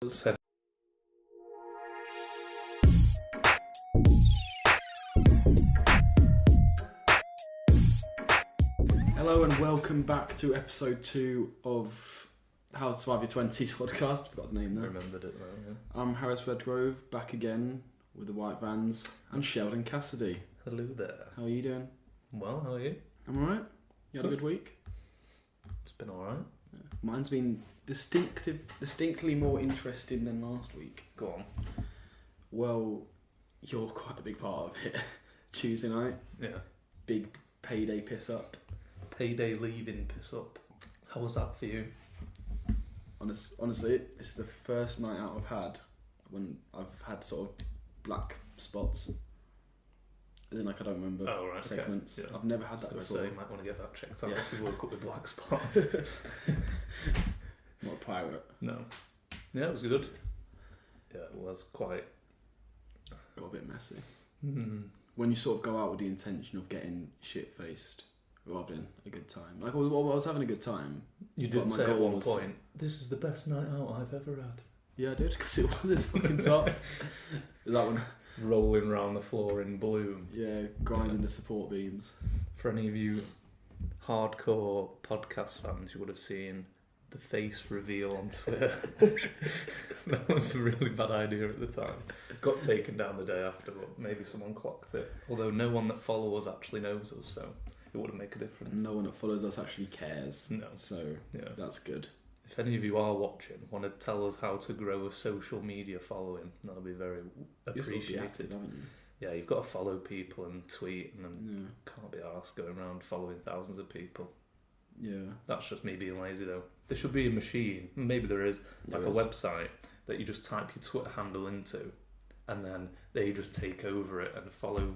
So, hello and welcome back to episode 2 of How to Survive Your 20's podcast. Forgot the name there. remembered it though, yeah. I'm Harris Redgrove, back again with the White Vans and Sheldon Cassidy. Hello there. How are you doing? Well, how are you? I'm alright. You had a good week? It's been alright. Yeah. Mine's been distinctly more interesting than last week. Go on. Well, you're quite a big part of it. Tuesday night, Yeah. big payday piss up. Payday leaving piss up. How was that for you? Honestly, it's the first night out I've had when I've had sort of black spots. As in, like, I don't remember segments. Okay. Yeah. I've never had that I was before. going to say, you might want to get that checked out Yeah. if you woke up with black spots. Not a pirate. No. Yeah, it was good. Yeah, it was quite... Got a bit messy. Mm. When you sort of go out with the intention of getting shit-faced rather than a good time. Like, I was having a good time. You but did my say at goal one was point, this is the best night out I've ever had. Yeah, I did, because it was this fucking top. Is that one? Rolling around the floor in bloom. Yeah, grinding the support beams. For any of you hardcore podcast fans, you would have seen the face reveal on Twitter. That was a really bad idea at the time. Got taken down the day after, but maybe someone clocked it. Although no one that follows us actually knows us, so it wouldn't make a difference. No one that follows us actually cares. No. So, Yeah. that's good. If any of you are watching, want to tell us how to grow a social media following, that'll be very You've got to be appreciated. active, haven't you? Yeah, you've got to follow people and tweet, and then Yeah. can't be arsed going around following thousands of people. Yeah. That's just me being lazy though. There should be a machine, maybe there is, like There a is. website that you just type your Twitter handle into, and then they just take over it and follow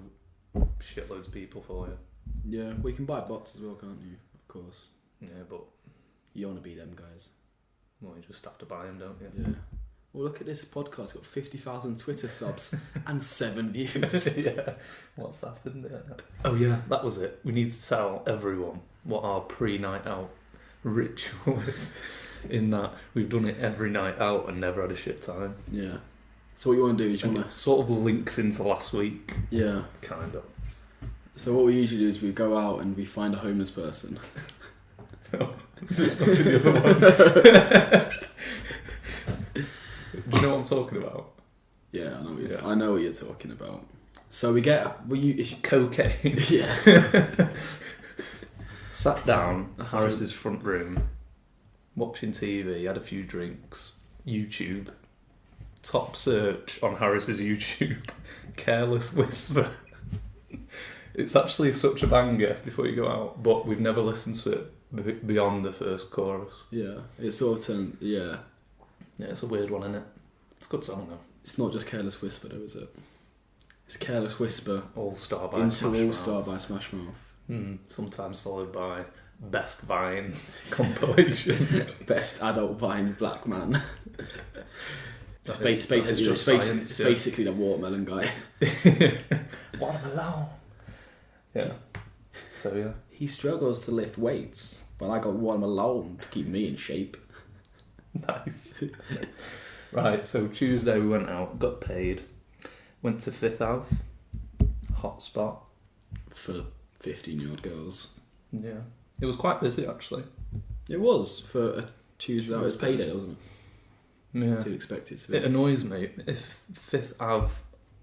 shitloads of people for you. Yeah, we can buy bots as well, can't you? Of course. Yeah, but You want to be them guys. well, you just have to buy them, don't you? Yeah. Well, look at this podcast. It's got 50,000 Twitter subs and 7 views. Yeah. What's happened there? Oh yeah, that was it. We need to tell everyone what our pre-night out ritual is. In that we've done it every night out and never had a shit time. Yeah. So what you want to do is you And want it to... sort of links into last week, Yeah. kind of. So what we usually do is we go out and we find a homeless person. This must be the other one. Do you know what I'm talking about? Yeah, I know what you're, Yeah. I know what you're talking about. So it's Cocaine. yeah. Sat down, That's Harris's front room, watching TV, had a few drinks, YouTube. Top search on Harris's YouTube, Careless Whisper. It's actually such a banger before you go out, but we've never listened to it beyond the first chorus. Yeah. It's sort of turned... Yeah. Yeah, it's a weird one, isn't it? It's a good song though. It's not just Careless Whisper though, is it? It's Careless Whisper All Star by into Smash All Mouth. Star by Smash Mouth. Sometimes followed by Best Vines compilation. Best adult Vines Black Man. It's just basically the watermelon guy. Watermelon. Yeah. So yeah. He struggles to lift weights, but I got watermelon to keep me in shape. Nice. Right, so Tuesday we went out, got paid, went to Fifth Ave, hot spot. For 15-year-old girls. Yeah. It was quite busy actually. It was for a Tuesday. It was payday, wasn't it? Yeah. So you'd expect it to be. It annoys me if Fifth Ave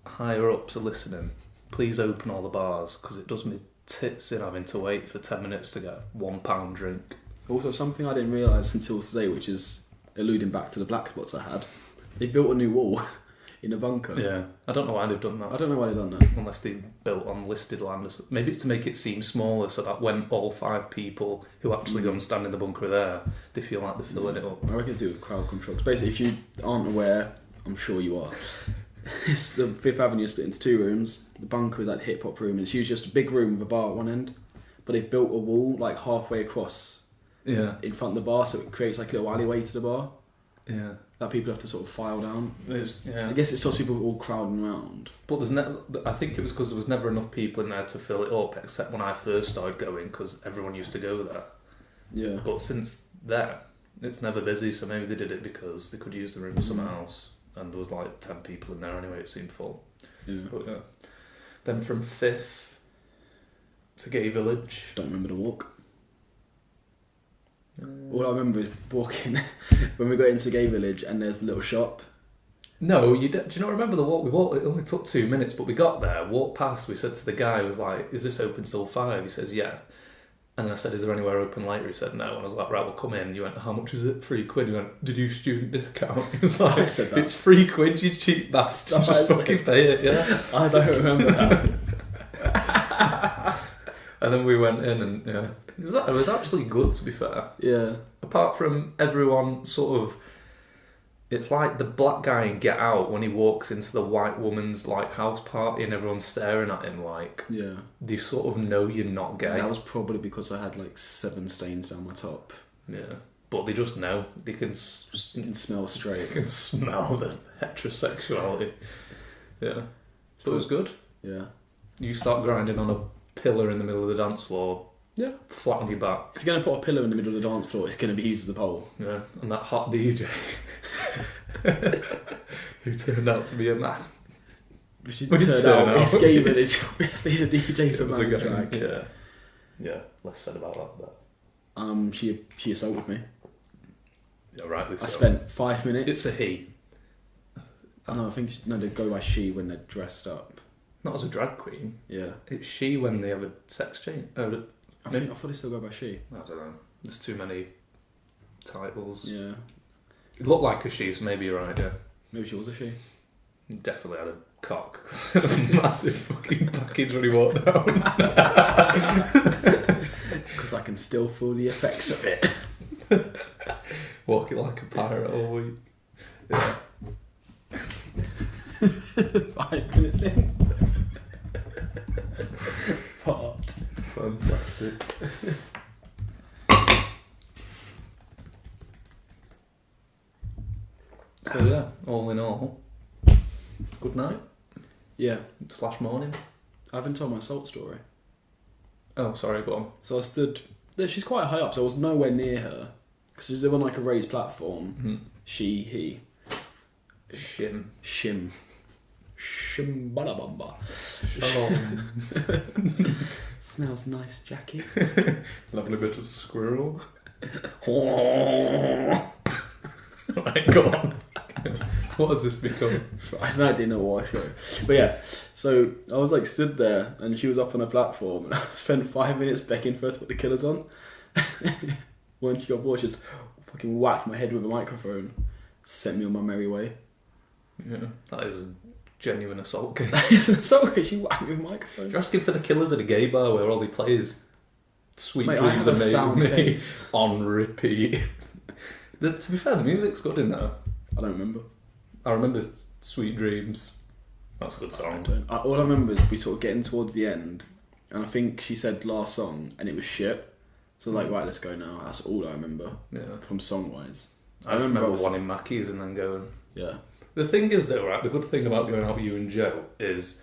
higher ups are listening. Please open all the bars because it does me tits in having to wait for 10 minutes to get a £1 drink. Also, something I didn't realise until today, which is alluding back to the black spots I had. They built a new wall in a bunker. Yeah, I don't know why they've done that. I don't know why they've done that. Unless they built on listed land or something. Maybe it's to make it seem smaller so that when all 5 people who actually go and stand in the bunker are there, they feel like they're filling it up. I reckon it's to do with crowd control. 'Cause basically, if you aren't aware, I'm sure you are. It's the Fifth Avenue is split into 2 rooms. The bunker is like the hip hop room, and it's usually just a big room with a bar at one end. But they've built a wall like halfway across Yeah. in front of the bar, so it creates like a little alleyway to the bar Yeah. that people have to sort of file down. Yeah. I guess it stops people all crowding around. But I think it was because there was never enough people in there to fill it up, except when I first started going, because everyone used to go there. Yeah. But since then, It's never busy, so maybe they did it because they could use the room for something else, and there was like 10 people in there anyway. It seemed full. Yeah. But yeah. Then from 5th to Gay Village. Don't remember the walk. All I remember is walking when we got into Gay Village and there's a little shop. No, do you not remember the walk? We walked. It only took 2 minutes, but we got there, walked past. We said to the guy, "Was like, is this open till 5?" He says, "Yeah." And I said, "Is there anywhere open later?" He said, "No." And I was like, "Right, we'll come in." You went, "How much is it? £3." He went, "Did you student discount?" He was like, I said that. "It's £3, you cheap bastard. Just fucking pay it." Yeah. I don't remember that. And then we went in, and yeah, it was actually good, to be fair. Yeah. Apart from everyone sort of, it's like the black guy in Get Out when he walks into the white woman's like house party and everyone's staring at him like, Yeah. they sort of know you're not gay. That was probably because I had like 7 stains down my top. Yeah, but they just know. They can You can smell straight. They can smell the heterosexuality. Yeah, so it was good. Yeah. You start grinding on a pillar in the middle of the dance floor. Yeah. Flat on your back. If you're going to put a pillow in the middle of the dance floor, it's going to be used as the pole. Yeah, and that hot DJ who turned out to be a man. Which it Would it turned turn out, out? it's Gay Village, obviously the DJ's a It was man guy. drag. Yeah, less said about that. But She assaulted me. yeah, rightly so. I spent 5 minutes. It's a he, No, I think they go by she when they're dressed up. not as a drag queen. Yeah. It's she when they have a sex change. I thought they still go by she. I don't know. There's too many titles. Yeah. It looked like a she, so maybe you're right. Yeah, Maybe she was a she. definitely had a cock. A massive fucking package when he walked down. Because I can still feel the effects of it. Walking like a pirate all week. Yeah. 5 minutes in. Fart. Fantastic. So yeah, all in all, good night Yeah. / morning. I haven't told my assault story. Oh, sorry, go on. So I stood there. She's quite high up, so I was nowhere near her. Because they were on like a raised platform. Mm-hmm. She, he. Shim. Shim. Shimbalabamba. Shalom. Smells nice, Jackie. Lovely bit of squirrel. Right, go on. What has this become? I didn't know what I showed. But yeah, so I was like stood there and she was up on a platform and I spent 5 minutes begging for her to put the killers on. When she got bored, she just fucking whacked my head with a microphone, sent me on my merry way. Yeah, that is a genuine assault case. It's an assault case, she whacked me with a microphone. You're asking for the Killers at a gay bar where all they play is Sweet Mate, I Dreams have Are a Made sound of Me case. on repeat. To be fair, the music's good in there. I don't remember. I remember Sweet Dreams. That's a good song. All I remember is we sort of getting towards the end and I think she said last song and it was shit. So I was like, right, let's go now. That's all I remember. Yeah. From song-wise. I remember one in Mackey's and then going. Yeah. The thing is though, right, the good thing about going out with you and Joe is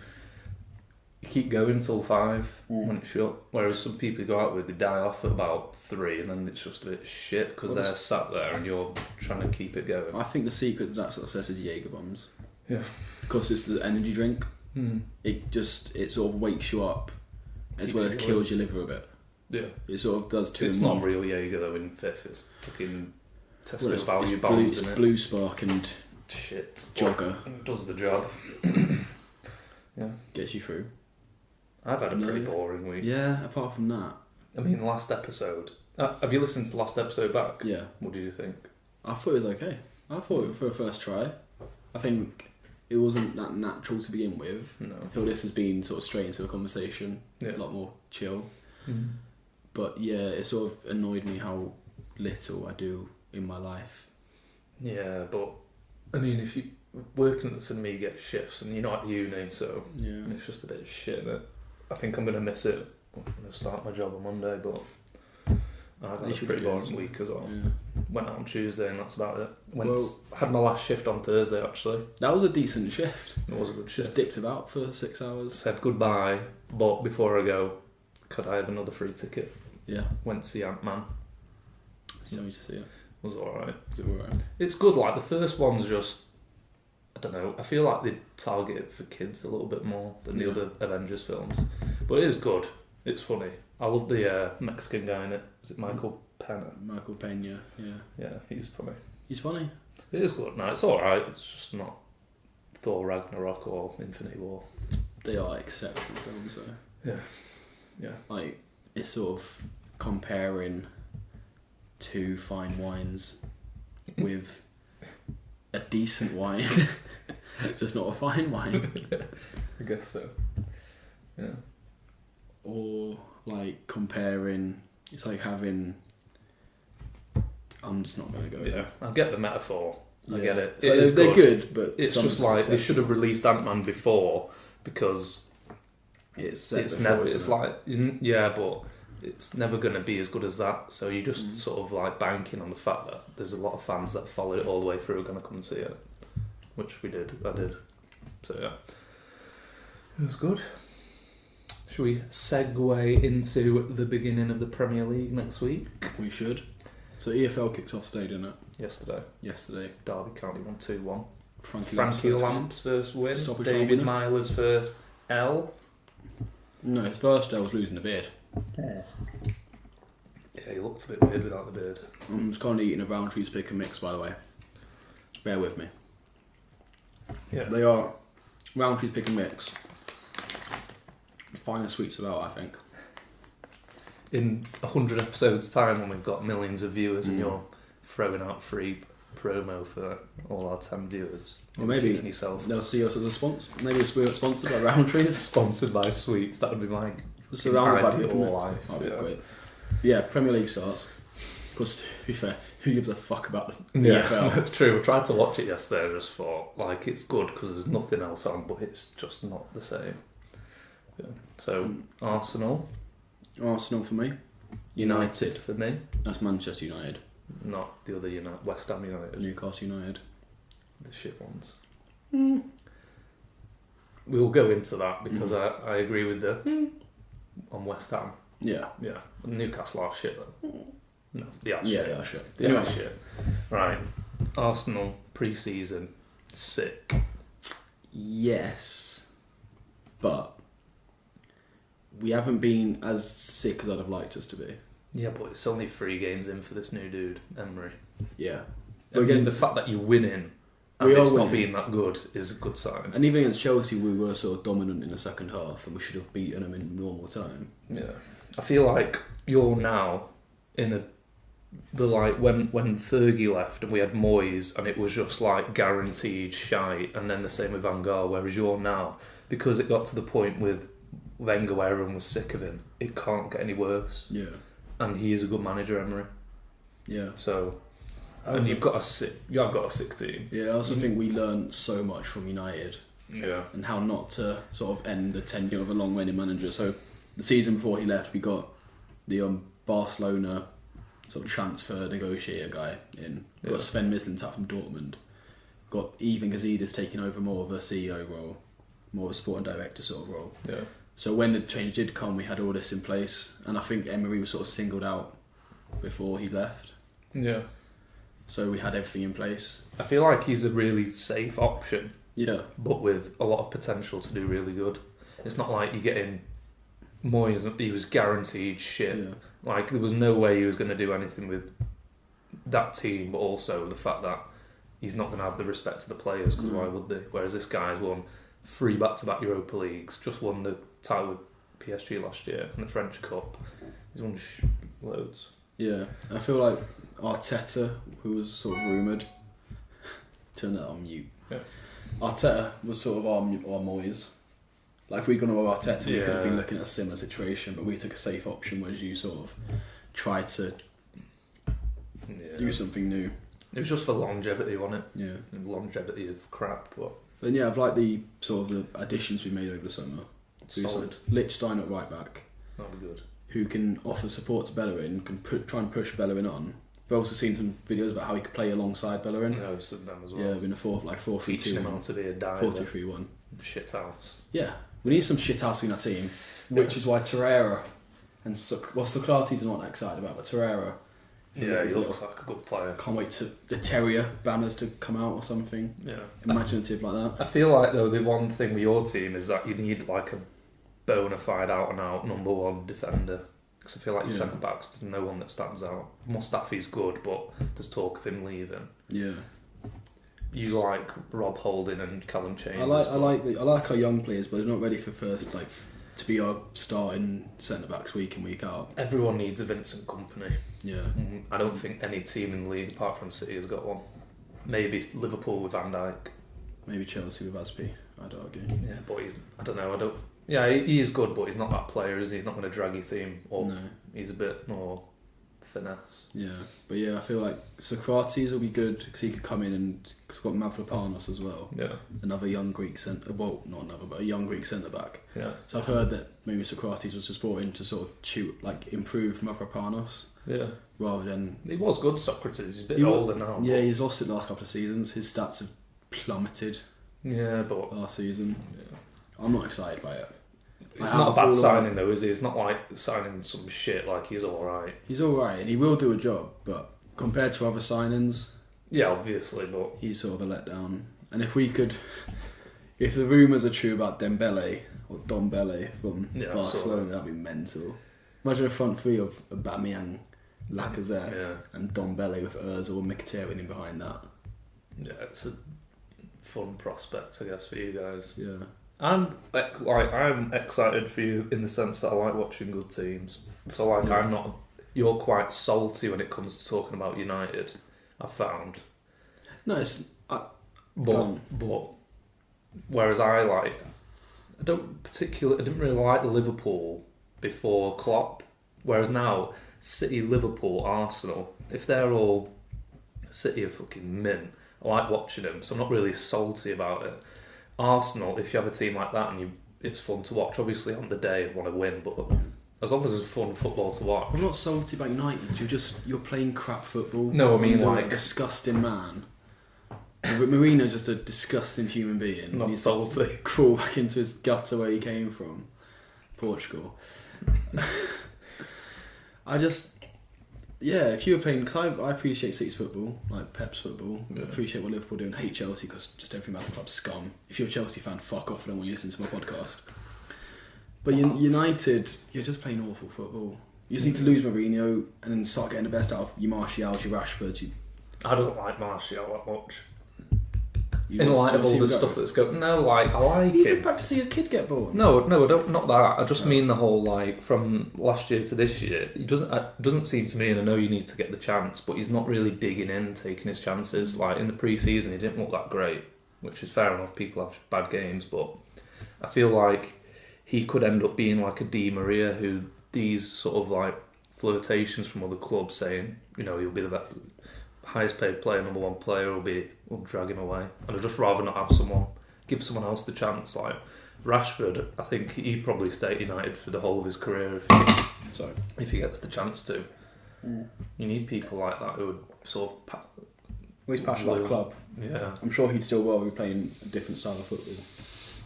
you keep going till 5 when it's shut. Whereas some people you go out with, they die off at about 3 and then it's just a bit shit because they're sat there and you're trying to keep it going. I think the secret to that success is Jaeger bombs. Yeah. Because it's the energy drink. Mm. It sort of wakes you up as Keeps well as you kills your liver a bit. Yeah. It sort of does two It's in not one. real Jaeger though in 5th, it's fucking Tesco's Well, value it's bombs, blue, it's isn't it? Blue Spark and Shit. Jogger. Does the job. Yeah. gets you through. I've had a pretty No. boring week. Yeah, apart from that. I mean, last episode. Have you listened to the last episode back? Yeah. What did you think? I thought it was okay. I thought for a first try. I think it wasn't that natural to begin with. No. I feel this has been sort of straight into a conversation. Yeah. A lot more chill. Mm. But yeah, it sort of annoyed me how little I do in my life. Yeah, but I mean, if you working at the cinema, you get shifts, and you're not at uni, so Yeah. it's just a bit of shit. Innit? I think I'm gonna miss it. I'm gonna start my job on Monday, but I've had You a should pretty be doing boring week as well. Yeah. Went out on Tuesday, and that's about it. Well- Had my last shift on Thursday. Actually, That was a decent shift. it was a good Just shift. dicked about for 6 hours. Said goodbye, but before I go, could I have another free ticket? Yeah. Went to see Ant-Man. Still need to see it. was alright. Is it alright? It's good. Like the first one's just, I don't know. I feel like they target it for kids a little bit more than the other Avengers films, but it is good. It's funny. I love the Mexican guy in it. Is it Michael Pena? Michael Pena, yeah. Yeah, he's funny. He's funny. It is good. No, it's alright. It's just not Thor Ragnarok or Infinity War. They are exceptional films, though. Yeah. Like, it's sort of comparing two fine wines with a decent wine, just not a fine wine. I guess so. Yeah. Or like comparing, it's like having. I'm just not going to go there. I get the metaphor. I get it. So they're good, but it's just like they should have released Ant-Man before because it's before, never. It's like but it's never going to be as good as that. So you just sort of like banking on the fact that there's a lot of fans that followed it all the way through are going to come and see it, which we did. I did. So yeah, it was good. Should we segue into the beginning of the Premier League next week? We should. So EFL kicked off today, didn't it? Yesterday. Derby County won 2-1. Frankie Lamp's first win. Stoppage David time Myler's first L. No, his first L was losing the beard. Yeah, he looked a bit weird without the beard. I'm just currently eating a Roundtree's pick and mix, by the way. Bear with me. Yeah. They are Roundtree's pick and mix. The finest sweets about, I think. In 100 episodes' time, when we've got millions of viewers and you're throwing out free promo for all our 10 viewers, or maybe yourself. They'll see us as a sponsor. Maybe we're sponsored by Roundtree's. Sponsored by sweets. That would be my surrounded by ideal people. life. That'd be great. Yeah, Premier League starts. Because to be fair, who gives a fuck about the Yeah, EFL? that's true. I tried to watch it yesterday and just thought, like, it's good because there's nothing else on, but it's just not the same. Yeah. So, Arsenal For me. United for me. That's Manchester United. Not the other United, West Ham United. Newcastle United. The shit ones. We'll go into that because I agree with the on West Ham. Yeah. Yeah. Newcastle are shit though. No, they are shit. Yeah, they are shit. They are shit. Right. Arsenal pre-season sick. Yes. But we haven't been as sick as I'd have liked us to be. Yeah, but it's only 3 games in for this new dude, Emery. Yeah. But again, the fact that you're winning and it's not being that good is a good sign. And even against Chelsea, we were sort of dominant in the second half, and we should have beaten them in normal time. Yeah, I feel like you're now in when Fergie left and we had Moyes and it was just like guaranteed shite, and then the same with Van Gaal. Whereas you're now, because it got to the point with Wenger where everyone was sick of him, it can't get any worse. Yeah, and he is a good manager, Emery. Yeah, so. And you have got a sick team. Yeah, I also think we learned so much from United. Yeah. And how not to sort of end the tenure of a long-reigning manager. So the season before he left, we got the Barcelona sort of transfer negotiator guy in. We got Sven Mislintat from Dortmund. Got Ivan Gazidis taking over more of a CEO role, more of a sporting director sort of role. Yeah. So when the change did come, we had all this in place, and I think Emery was sort of singled out before he left. Yeah. So we had everything in place. I feel like he's a really safe option. Yeah. But with a lot of potential to do really good. It's not like you get in Moyes, he was guaranteed shit. Yeah. Like, there was no way he was going to do anything with that team, but also the fact that he's not going to have the respect of the players, because why would they? Whereas this guy's won 3 back-to-back Europa Leagues, just won the title with PSG last year, and the French Cup. He's won loads. Yeah, I feel like Arteta, who was sort of rumoured, turn that on mute. Yeah. Arteta was sort of our Moyes. Like, if we'd gone with Arteta, we could have been looking at a similar situation, but we took a safe option, whereas you sort of tried to do something new. It was just for longevity, wasn't it? Yeah. And longevity of crap, but... Then yeah, I've liked the sort of the additions we made over the summer. Solid. Lichtstein at right back. That'll be good. Who can offer support to Bellerin, can try and push Bellerin on. I've also seen some videos about how he could play alongside Bellerin. Yeah, I've seen them as well. Yeah, in a 4-3-2. Teaching him how to be a diver. 4-2-3-1. Shit house. Yeah, we need some shit house in our team, which is why Torreira and Socrates are not that excited about, but Torreira Yeah, he looks like a good player. Can't wait to the terrier banners to come out or something. Yeah, Imaginative like that. I feel like though the one thing with your team is that you need like a bona fide out and out number one defender. Because I feel like your centre backs, there's no one that stands out. Mustafi's good, but there's talk of him leaving. Yeah. You like Rob Holding and Callum Chambers. I like our young players, but they're not ready for first to be our starting centre backs week in week out. Everyone needs a Vincent Kompany. Yeah. I don't think any team in the league apart from City has got one. Maybe Liverpool with Van Dijk. Maybe Chelsea with Aspi, I'd argue. Yeah, but I don't know. Yeah, he is good, but he's not that player, is he? He's not going to drag your team up. No. He's a bit more finesse. Yeah, but yeah, I feel like Socrates will be good because he could come in and cause we've got Mavropanos as well. Yeah. Another young Greek centre, well, not another, but a young Greek centre back. Yeah. So I've heard that maybe Socrates was just brought in to sort of improve Mavropanos. Yeah. Rather than He was good, Socrates. He's a bit older now. Yeah, he's lost it the last couple of seasons. His stats have plummeted. Yeah, but last season. Yeah. I'm not excited by it. It's not a bad signing though, is he? It's not like signing some shit. Like he's all right. He's all right, and he will do a job. But compared to other signings, yeah, obviously, but he's sort of a letdown. And if the rumours are true about Dembele or Dombele from Barcelona, that'd be mental. Imagine a front three of Aubameyang, Lacazette, and Dombele with Ozil and Mkhitaryan in behind that. Yeah, it's a fun prospect, I guess, for you guys. Yeah. I'm excited for you in the sense that I like watching good teams. So I'm not. You're quite salty when it comes to talking about United. I found. No, it's. But whereas I didn't really like Liverpool before Klopp. Whereas now City, Liverpool, Arsenal, if they're all City are fucking mint, I like watching them. So I'm not really salty about it. Arsenal, if you have a team like that and it's fun to watch. Obviously, on the day, I'd want to win, but as long as it's fun football to watch. I'm not salty about United. You're playing crap football. No, I mean you're a disgusting man. But Mourinho's just a disgusting human being. Not salty. Crawl back into his gutter where he came from, Portugal. If you were playing, because I appreciate City's football, like Pep's football. I appreciate what Liverpool do and hate Chelsea because just everything about the club's scum. If you're a Chelsea fan, fuck off. I don't want you to listen to my podcast. But United, you're just playing awful football. You just need to lose Mourinho and then start getting the best out of your Martials, your Rashfords. I don't like Martial that much. In light of all the stuff that's going, I like him. You'd back to see his kid get born. No, I don't. Not that. I just mean the whole from last year to this year. He doesn't seem to me, and I know you need to get the chance, but he's not really digging in, taking his chances. Like in the pre-season, he didn't look that great, which is fair enough. People have bad games, but I feel like he could end up being like a Di Maria, who these sort of flirtations from other clubs saying, he'll be the highest paid player, number one player, will drag him away. And I'd just rather not give someone else the chance. Like Rashford, I think he'd probably stay at United for the whole of his career if he gets the chance to. Mm. You need people like that who would sort of. He's passionate about the club. Yeah, I'm sure he'd still be playing a different style of football.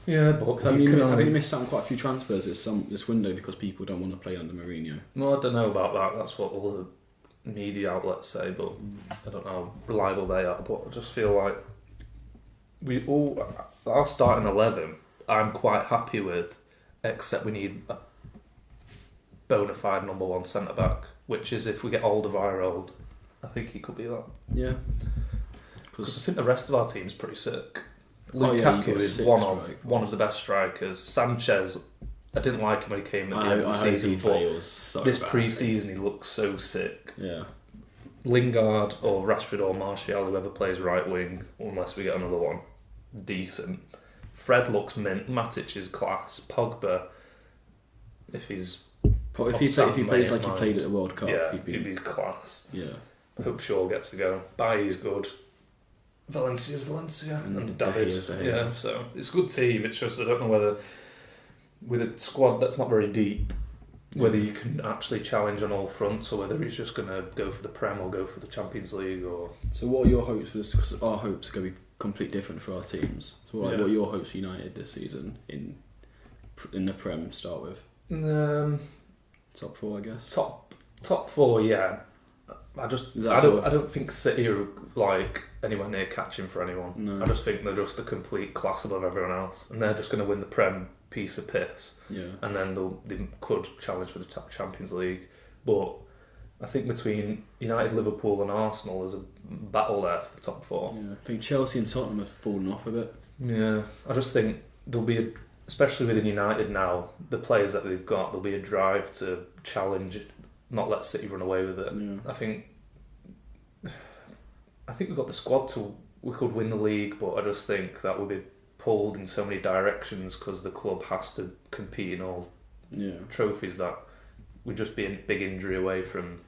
Yeah, but have you missed out on quite a few transfers this window because people don't want to play under Mourinho? Well, I don't know about that. That's what all the media outlets say, but I don't know how reliable they are. But I just feel like our starting 11 I'm quite happy with, except we need a bona fide number one centre back, which is if we get Alderweireld, I think he could be that. Yeah, because I think the rest of our team's pretty sick. Lukaku is one of the best strikers. Sanchez, I didn't like him when he came at the end of the season, but this pre-season he looks so sick. Yeah. Lingard or Rashford or Martial, whoever plays right wing, unless we get another one decent. Fred looks mint. Matic is class. Pogba, if he plays like he played at the World Cup, he'd be class. Yeah. I hope Shaw gets to go. Bailly's good. Valencia's Valencia and David. Yeah, so it's a good team. It's just I don't know whether with a squad that's not very deep, whether you can actually challenge on all fronts, or whether he's just going to go for the Prem or go for the Champions League. Or so, what are your hopes for this? Because our hopes are going to be completely different for our teams. So, what are your hopes for United this season in the Prem? Start with top 4, I guess. Top 4, yeah. I Is that sort of- don't think City are like anywhere near catching for anyone. No. I just think they're just a complete class above everyone else, and they're just going to win the Prem piece of piss, Yeah. and then they could challenge for the Champions League. But I think between United, Liverpool, and Arsenal, there's a battle there for the top four. Yeah. I think Chelsea and Tottenham have fallen off a bit. Yeah, I just think there'll be, especially within United now, the players that they've got, there'll be a drive to challenge, not let City run away with it. Yeah. I think we've got the squad we could win the league, but I just think that would be pulled in so many directions because the club has to compete in all trophies that would just be a big injury away from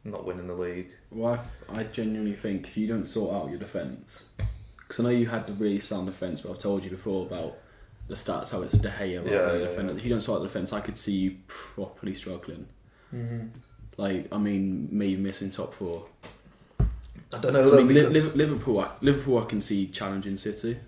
not winning the league. Well, I genuinely think if you don't sort out your defence, because I know you had the really sound defence, but I've told you before about the stats, how it's De Gea rather than defender. If you don't sort out the defence, I could see you properly struggling. Mm-hmm. Like, I mean, maybe missing top four. I don't know. I mean, Liverpool, I can see challenging City.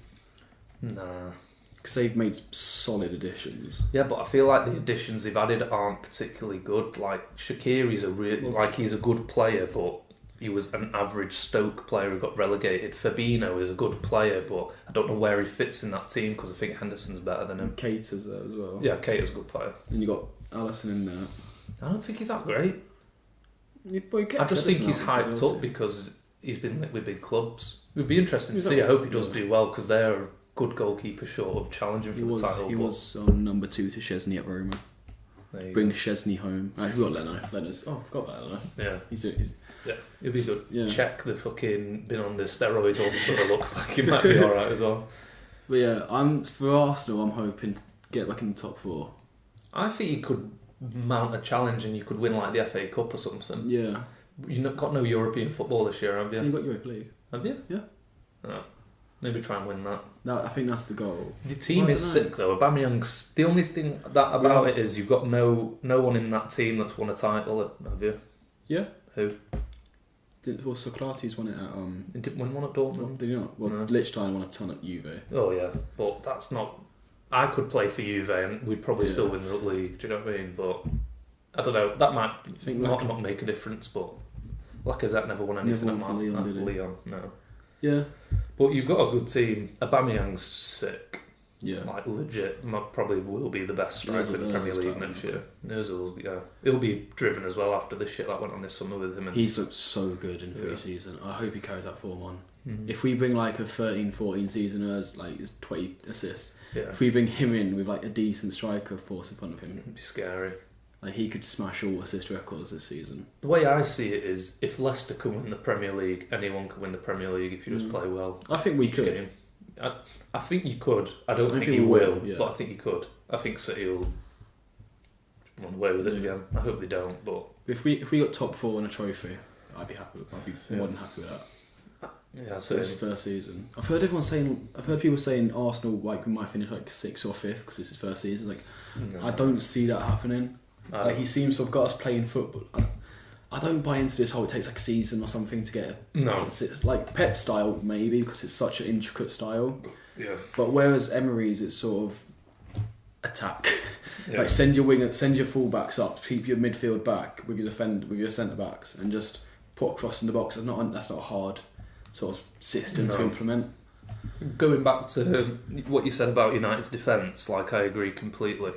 Nah. Because they've made solid additions. Yeah, but I feel like the additions they've added aren't particularly good. Like Shaqiri's he's a good player, but he was an average Stoke player who got relegated. Fabinho is a good player, but I don't know where he fits in that team because I think Henderson's better than him. Keita's there as well. Yeah, Keita's a good player. And you got Alisson in there. I don't think he's that great. I I just think he's hyped up because he's been linked with big clubs. It would be interesting to see. I hope he does do well because they're a good goalkeeper short of challenging for the title. He was on number 2 to Szczesny at Roma. Bring Szczesny home. We've got Leno. Leno's. Oh, I forgot about Leno. Yeah. Yeah, it'll be good. Yeah. Check the fucking been on the steroids. All sort of looks like he might be all right as well. But yeah, for Arsenal, I'm hoping to get back in the top 4. I think you could mount a challenge and you could win like the FA Cup or something. Yeah. You've got no European football this year, have you? You've got Europa League. Have you? Yeah. Oh, maybe try and win that. I think that's the goal. The team is sick though. Aubameyang's the only thing about it is you've got no one in that team that's won a title, have you? Yeah. Who? Well, Socrates won it at He didn't win one at Dortmund. Did he not? Well, No. Lichtstein won a ton at Juve. Oh yeah, but that's not. I could play for Juve and we'd probably still win the league. Do you know what I mean? But I don't know. That might not make a difference. But Lacazette never won anything Never won for Lyon, did he? Lyon, no. Yeah. But you've got a good team. Aubameyang's sick. Yeah. Like legit, probably will be the best striker in the Premier League next year. Ozil's, he'll be driven as well after this shit that went on this summer with him. And he's looked so good in pre-season. I hope he carries that form on. Mm-hmm. If we bring like a 13-14 seasoners, like his 20 assists, yeah. if we bring him in with like a decent striker force in front of him, It'd be scary. like he could smash all assist records this season. The way I see it is, if Leicester can win the Premier League, anyone can win the Premier League if you just play well. I think we could. Game. I think you could. I don't think you will, yeah. but I think you could. I think City will run away with it again. I hope they don't, but If we got top 4 and a trophy, I'd be happy. I'd be more than happy with that. yeah, So this first season. I've heard people saying Arsenal like we might finish like 6th or 5th because this is first season. Like, no. I don't see that happening. Like he seems to have got us playing football. I don't buy into this whole it takes like a season or something to get. No. It's like Pep style maybe because it's such an intricate style. Yeah. But whereas Emery's, it's sort of attack. Yeah. Like send your fullbacks up, keep your midfield back with your centre backs, and just put a cross in the box. That's not a hard sort of system to implement. Going back to what you said about United's defence, like I agree completely.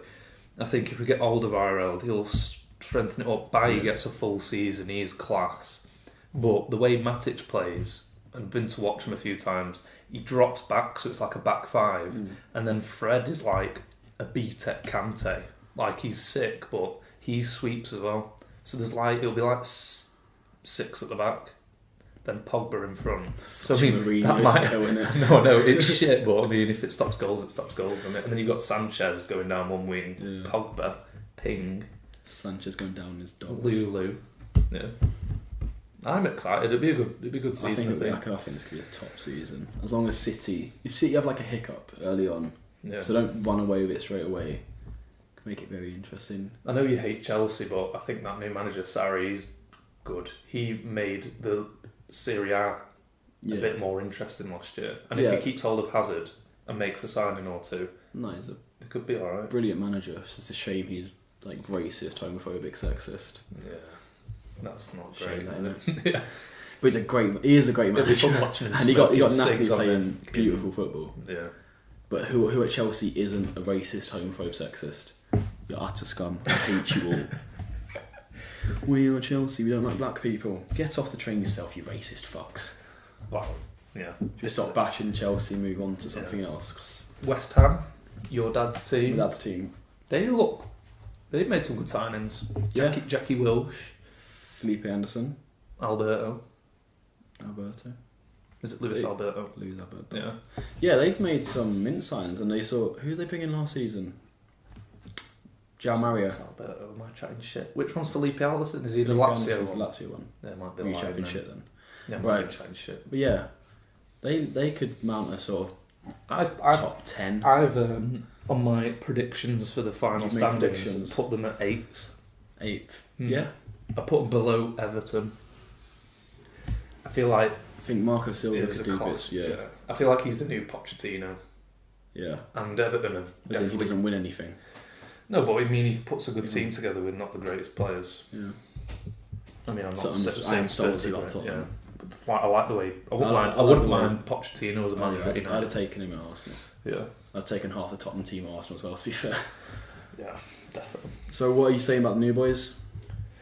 I think if we get Alderweireld, he'll strengthen it up. Bailly gets a full season, he's class. But the way Matic plays, I've been to watch him a few times, he drops back, so it's like a back 5. And then Fred is like a B-Tech Kante. Like he's sick, but he sweeps as well. So it'll be like 6 at the back. Then Pogba in front. So I mean, that might... No, it's shit, but I mean, if it stops goals, it stops goals, doesn't it? And then you've got Sanchez going down one wing, Pogba, Ping. Sanchez going down his dogs. Lulu. Yeah. I'm excited. It'd be a good season. I think this could be a top season. As long as City have like a hiccup early on, so don't run away with it straight away. Can make it very interesting. I know you hate Chelsea, but I think that new manager Sarri's good. He made the Serie A a bit more interesting last year, and if he keeps hold of Hazard and makes a signing or two, it could be alright. Brilliant manager. It's just a shame he's like racist, homophobic, sexist. Yeah. That's not Shame great, that, is it? Yeah. But he is a great It'd be manager. fun watching him And he got smoking Napoli cigs on playing the- beautiful football. Yeah. But who at Chelsea isn't a racist, homophobe, sexist? You're utter scum. I hate you all. We are Chelsea, we don't like black people. Get off the train yourself, you racist fucks. Well, yeah. Just stop bashing Chelsea, move on to something else. 'Cause West Ham, your dad's team. my dad's team. They've made some good signings. Yeah. Jackie Wilsh, Felipe Anderson, Alberto. Is it Luis They- Alberto? Luis Alberto. Yeah. Yeah, they've made some mint signs, and they saw who did they bring in last season? João Mario. It's Alberto, am I chatting shit? Which one's Felipe Anderson? Is he the Felipe Lazio Anderson's one? the Lazio one. Yeah, it might be Are you lying chatting then. shit then? Yeah, Right. might be chatting shit. But yeah, they could mount a sort of I've top 10. on my predictions for the final You've made standings, predictions. put them at 8th. 8th. Mm. Yeah. I put them below Everton. I feel like I think Marco Silva it's could a do class. this. Yeah. I feel like he's the new Pochettino, Yeah. and Everton have As in he definitely. doesn't win anything. No, but I mean he puts a good Yeah. team together with not the greatest players. Yeah. I mean, I'm So not I'm just- saying I am salty Spurs are about great, Tottenham. But I like the way. I wouldn't I mind. like I wouldn't the way- mind Pochettino as a manager. I'd have taken him at Arsenal. Yeah, I'd taken half the Tottenham team at Arsenal as well, to be fair. yeah, definitely. So what are you saying about the new boys?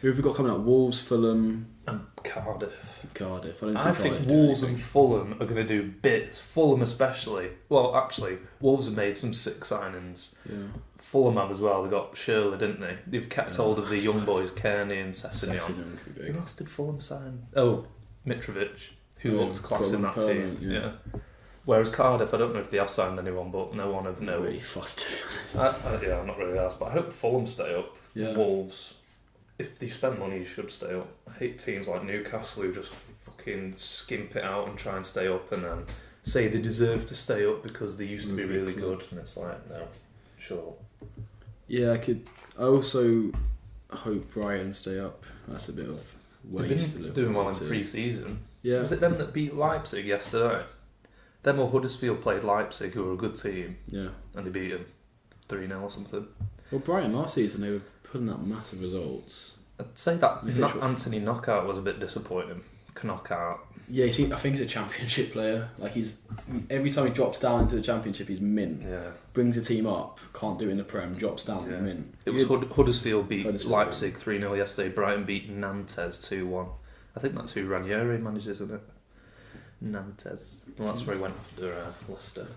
Who have we got coming up? Wolves, Fulham, And Cardiff. Cardiff. I don't see I Cardiff think doing Wolves anything. and Fulham are going to do bits. Fulham especially. Well, actually, Wolves have made some sick signings. Yeah. Fulham have as well. They got Shirley, didn't they? They've kept Yeah, hold of the that's young mad. boys, Kearney and Sessegnon. Sessegnon could be Who big. else did Fulham sign? Oh, Mitrovic, who Yeah, looks class in that Fulham team. permanent, yeah. Whereas Cardiff, I don't know if they have signed anyone, but no one of Not no. really fussed, to be honest. Yeah, I'm not really asked, but I hope Fulham stay up. Yeah. Wolves, if they spend money, you should stay up. I hate teams like Newcastle who just fucking skimp it out and try and stay up, and then say they deserve to stay up because they used to be Big really club. good, and it's like, no, sure. Yeah, I also hope Brighton stay up. That's a bit of They've waste. been to doing well in to- pre-season. Yeah. Was it them that beat Leipzig yesterday? Them or Huddersfield played Leipzig, who were a good team, Yeah. and they beat them 3-0 or something. Well, Brighton last season they were putting up massive results. I'd say that They finished with- Anthony Knockout was a bit disappointing. Knockout. Yeah, I think he's a championship player. Like every time he drops down into the championship, he's mint. Yeah. Brings a team up, can't do it in the Prem, drops down, Yeah. mint. It was Huddersfield beat Huddersfield, Leipzig 3-0 yesterday. Brighton beat Nantes 2-1. I think that's who Ranieri manages, isn't it? Nantes. Well, that's where he went after Leicester.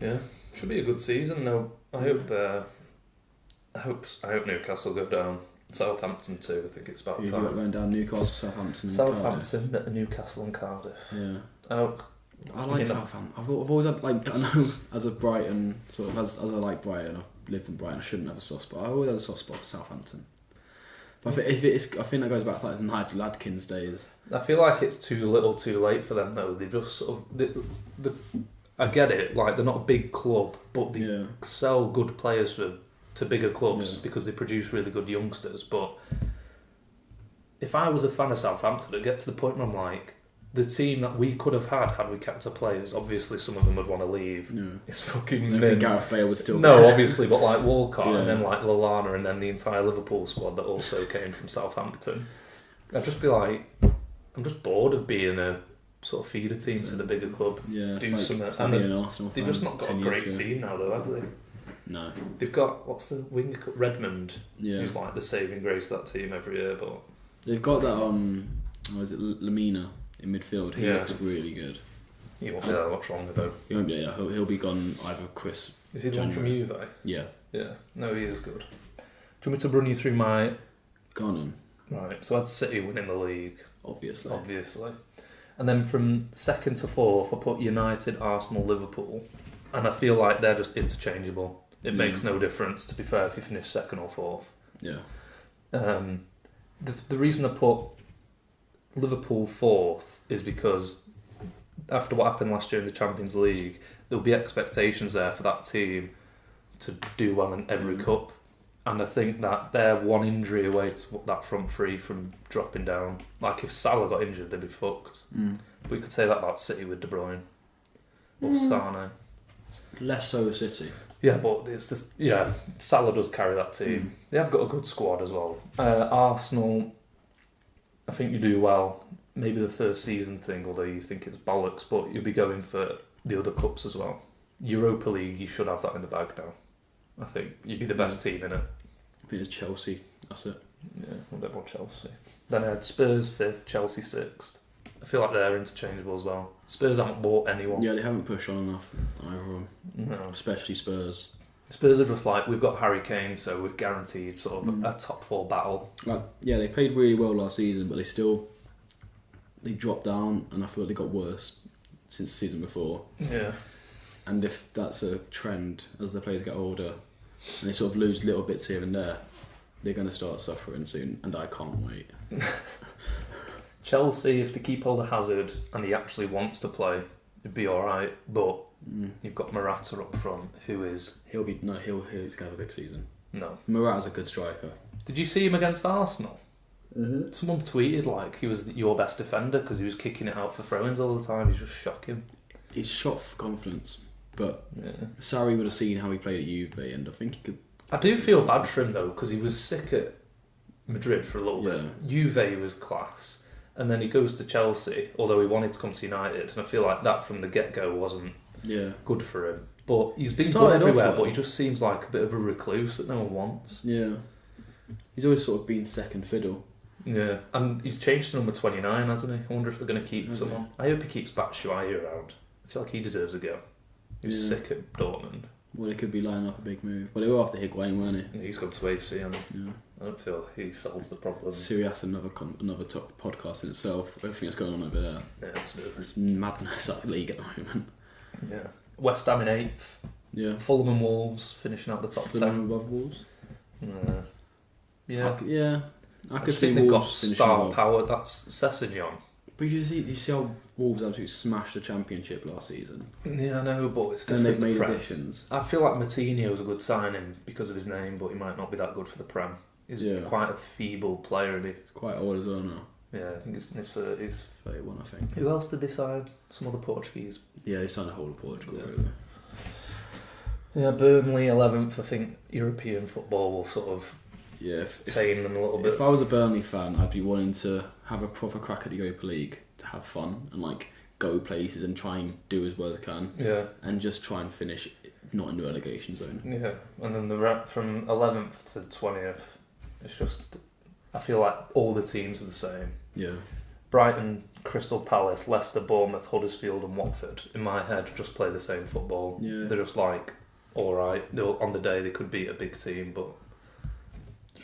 Yeah, should be a good season. No, I hope Newcastle go down. Southampton too. I think it's about Who've you got time. going down? Newcastle, Southampton, and Cardiff. Southampton, Newcastle, and Cardiff. Yeah. Oh, I like You know. Southampton. I've always had, like, I know as a Brighton sort of as I like Brighton, I've lived in Brighton. I shouldn't have a soft spot. I always had a soft spot for Southampton. But I think that goes back to like the Nigel Adkins days. I feel like it's too little, too late for them though. They just sort of. I get it. Like they're not a big club, but they Yeah. sell good players to bigger clubs Yeah. because they produce really good youngsters. But if I was a fan of Southampton, it'd get to the point where I'm like, the team that we could have had we kept our players, obviously some of them would want to leave. Yeah. It's fucking I think mint. Gareth Bale would still. No, be. obviously, but like Walcott Yeah. and then like Lallana and then the entire Liverpool squad that also came from Southampton. I'd just be like, I'm just bored of being a sort of feeder team to the bigger club. Yeah, Do it's like, something. it's like being an Arsenal They've fan just not got 10 a years great ago. team now, though, have they? No. They've got what's the winger Redmond, Yeah. who's like the saving grace of that team every year. But They've got that what is it, Lamina in midfield. He Yeah. looks really good. he won't be that much longer though. He won't be. Yeah, he'll be gone either Chris. Is he the one from January. Juve? Yeah. Yeah, no, he is good. Do you want me to run you through my Gone on. right? So I had City winning the league, Obviously. obviously. And then from second to fourth, I put United, Arsenal, Liverpool. And I feel like they're just interchangeable. It makes no difference, to be fair, if you finish second or fourth. Yeah. The reason I put Liverpool fourth is because after what happened last year in the Champions League, there'll be expectations there for that team to do well in every cup. And I think that they're one injury away to that front three from dropping down. Like if Salah got injured, they'd be fucked. Mm. We could say that about City with De Bruyne or Sane. Less so with City. Yeah, but it's just Salah does carry that team. They have got a good squad as well. Arsenal, I think you do well. Maybe the first season thing, although you think it's bollocks, but you'll be going for the other cups as well. Europa League, you should have that in the bag now. I think you'd be the best team in it. I think it's Chelsea. That's it. Yeah, a bit more Chelsea. Then I had Spurs 5th, Chelsea 6th. I feel like they're interchangeable as well. Spurs haven't bought anyone. Yeah, they haven't pushed on enough either of them. No. Especially Spurs. Spurs are just like, we've got Harry Kane, so we're guaranteed sort of a top 4 battle. Like, yeah, they played really well last season, but they dropped down, and I feel like they got worse since the season before. Yeah. And if that's a trend as the players get older, and they sort of lose little bits here and there, they're going to start suffering soon, and I can't wait. Chelsea, if they keep hold of Hazard and he actually wants to play, it'd be alright, but you've got Morata up front, who is... He's going to have a big season. No. Morata's a good striker. Did you see him against Arsenal? Mm-hmm. Someone tweeted like he was your best defender because he was kicking it out for throw-ins all the time. He's just shocking. He's shot for confidence, but Sarri would have seen how he played at Juve, and I think he could... I do feel bad for him though, because he was sick at Madrid for a little bit. Juve was class, and then he goes to Chelsea, although he wanted to come to United, and I feel like that from the get-go wasn't good for him. But he's been good everywhere, but he just seems like a bit of a recluse that no one wants. Yeah. He's always sort of been second fiddle. Yeah, and he's changed to number 29, hasn't he? I wonder if they're going to keep someone. I hope he keeps Batshuayi around. I feel like he deserves a go. He was sick at Dortmund. Well, they could be lining up a big move. But they were after Higuain, weren't they? He's gone to AC, and I don't feel he solves the problem. That's another top podcast in itself. Everything that's going on over there. Yeah, it's madness that league at the moment. Yeah. West Ham in 8th. Yeah. Fulham and Wolves finishing out the top 10. Above Wolves? Yeah. I could see they've got Wolves star power. That's Sessegnon. But you see how Wolves absolutely smashed the Championship last season. Yeah, I know, but it's different. And they've made additions. I feel like Moutinho's a good signing because of his name, but he might not be that good for the Prem. He's quite a feeble player, isn't he? He's quite old as well now. Yeah, I think it's in his 30s. 31, I think. Who else did they sign? Some other Portuguese. Yeah, they signed the whole of Portugal, really. Yeah, Burnley 11th. I think European football will sort of tame them a little bit. If I was a Burnley fan, I'd be wanting to have a proper crack at the Europa League to have fun and like go places and try and do as well as I can. Yeah. And just try and finish not in the relegation zone. Yeah, and then from 11th to 20th, it's just I feel like all the teams are the same. Yeah. Brighton, Crystal Palace, Leicester, Bournemouth, Huddersfield, and Watford. In my head, just play the same football. Yeah. They're just like all right. On the day they could beat a big team, but.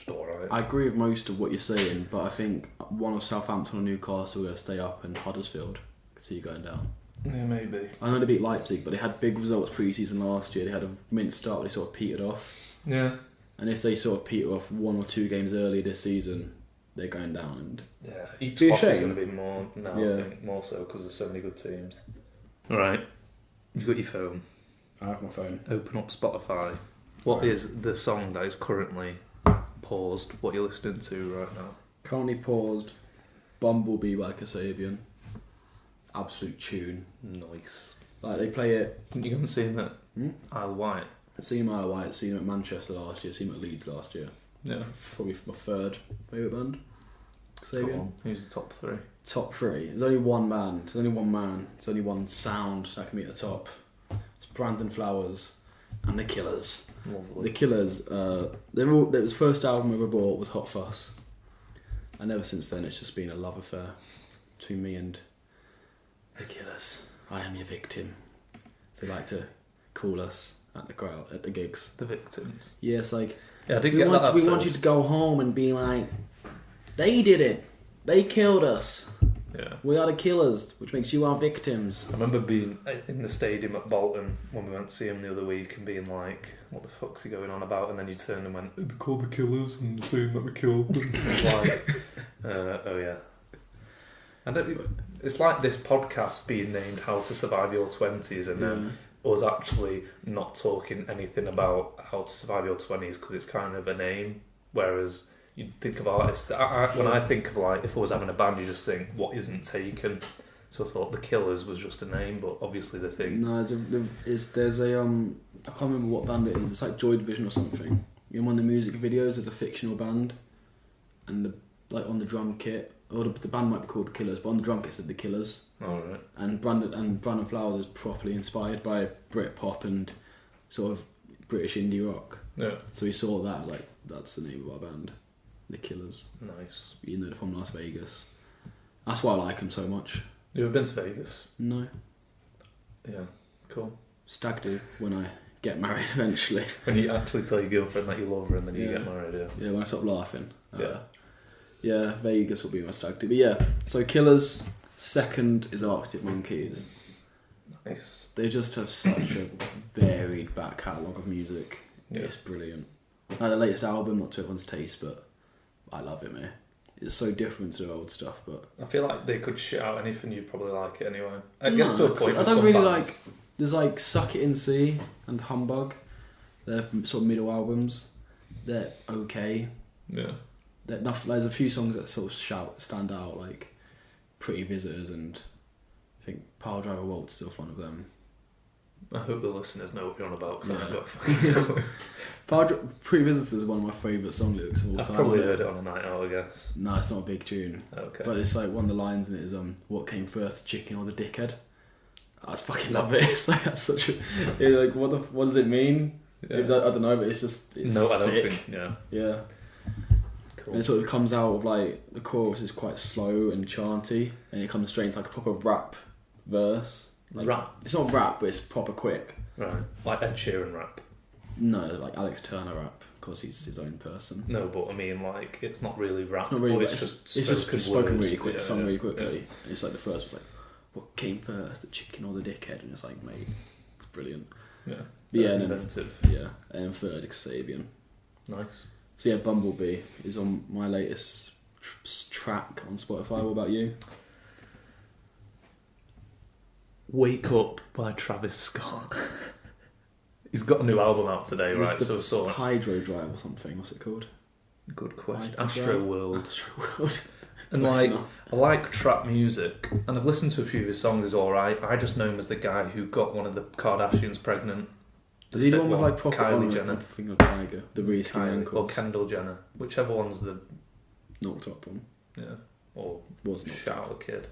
Alright. I agree with most of what you're saying, but I think one of Southampton or Newcastle are going to stay up, and Huddersfield could see you going down. Yeah, maybe. I know they beat Leipzig, but they had big results pre-season last year. They had a mint start, but they sort of petered off. Yeah. And if they sort of peter off 1 or 2 games earlier this season, they're going down. And each loss is going to be more now. I think more so because there's so many good teams. All right, you've got your phone. I have my phone. Open up Spotify. What is the song that is currently paused? What you're listening to right now? Currently paused. Bumblebee by Kasabian. Absolute tune. Nice. Like they play it. You haven't seen that? Isle of Wight. I've seen Isle of Wight. Seen him at Manchester last year. Seen him at Leeds last year. Yeah. Probably my 3rd favourite band. Kasabian. Go on. Who's the top 3? Top 3. There's only one man. There's only one man. There's only one sound that can be at the top. It's Brandon Flowers and the Killers. Lovely. The Killers, their first album ever bought was Hot Fuss, and ever since then it's just been a love affair between me and the Killers. I am your victim. They like to call us at the gigs. The victims. Yes, like I did get that. We want you to go home and be like, they did it. They killed us. Yeah. We are the killers, which makes you our victims. I remember being in the stadium at Bolton when we went to see him the other week and being like, what the fuck's he going on about? And then you turned and went, they're called the Killers and saying that we killed them. Like, oh yeah. It's like this podcast being named How to Survive Your 20s and then us actually not talking anything about how to survive your 20s because it's kind of a name, whereas you think of artists. When I think of like, if I was having a band, you just think what isn't taken. So I thought the Killers was just a name, but obviously the thing. No, there's a I can't remember what band it is. It's like Joy Division or something. In one of the music videos, there's a fictional band, and on the drum kit, or the band might be called the Killers, but on the drum kit it said the Killers. All right. And Brandon Flowers is properly inspired by Britpop and sort of British indie rock. Yeah. So we saw that, I was like, that's the name of our band, the Killers. Nice. You know, they're from Las Vegas. That's why I like them so much. You ever been to Vegas? No. Yeah. Cool. Stag do when I get married eventually. When you actually tell your girlfriend that you love her and then you get married, yeah. Yeah, when I stop laughing. Yeah. Yeah, Vegas will be my stag do. But yeah, so Killers, second is Arctic Monkeys. Nice. They just have such a varied back catalogue of music. Yeah. It's brilliant. Like the latest album, not to everyone's taste, but I love it, mate. It's so different to the old stuff, but... I feel like they could shit out anything, you'd probably like it anyway. It gets to a point I with don't some really bands. like... There's like Suck It and See and Humbug. They're sort of middle albums. They're okay. Yeah. There's a few songs that sort of stand out, like Pretty Visitors, and I think Pile Driver Waltz is off one of them. I hope the listeners know what you're on about, because Yeah. I've got a fucking clue. Pretty Visitors is one of my favourite song lyrics of all I've time. probably heard it on a night out, I guess. No, it's not a big tune. Okay. But it's like one of the lines in it is what came first, the chicken or the dickhead? I just fucking love it. It's like that's such a like what does it mean? Yeah. I don't know, but it's just No, I don't sick. think. Yeah. Yeah. Cool. And it sort of comes out of like the chorus is quite slow and chanty, and it comes straight into like a proper rap verse. Like, Rap? It's not rap, but it's proper quick. Right. Like Ed Sheeran rap. No, like Alex Turner rap, because he's his own person. No, but I mean, like, it's not really rap. It's not really. But It's just spoken words. really quick, Yeah, sung yeah, really quickly. yeah. And it's like the first was like, what came first, the chicken or the dickhead? And it's like, mate, it's brilliant. Yeah. But yeah, That's and then, inventive. yeah, and then third, Kasabian. Nice. So yeah, Bumblebee is on my latest track on Spotify. What about you? Wake Up by Travis Scott. He's got a new album out today, It's right? the So Hydro Drive or something. What's it called? good question. Hydro Astro Drive? World. Astro World. And Close like, enough. I like trap music, and I've listened to a few of his songs. He's all right. I just know him as the guy who got one of the Kardashians pregnant. Is he the one with like proper Kylie Jenner, thing of Tiger, the really skinny Kylie, or ankles, Kendall Jenner, whichever one's the knocked up one. yeah, or Was not. shout out kid.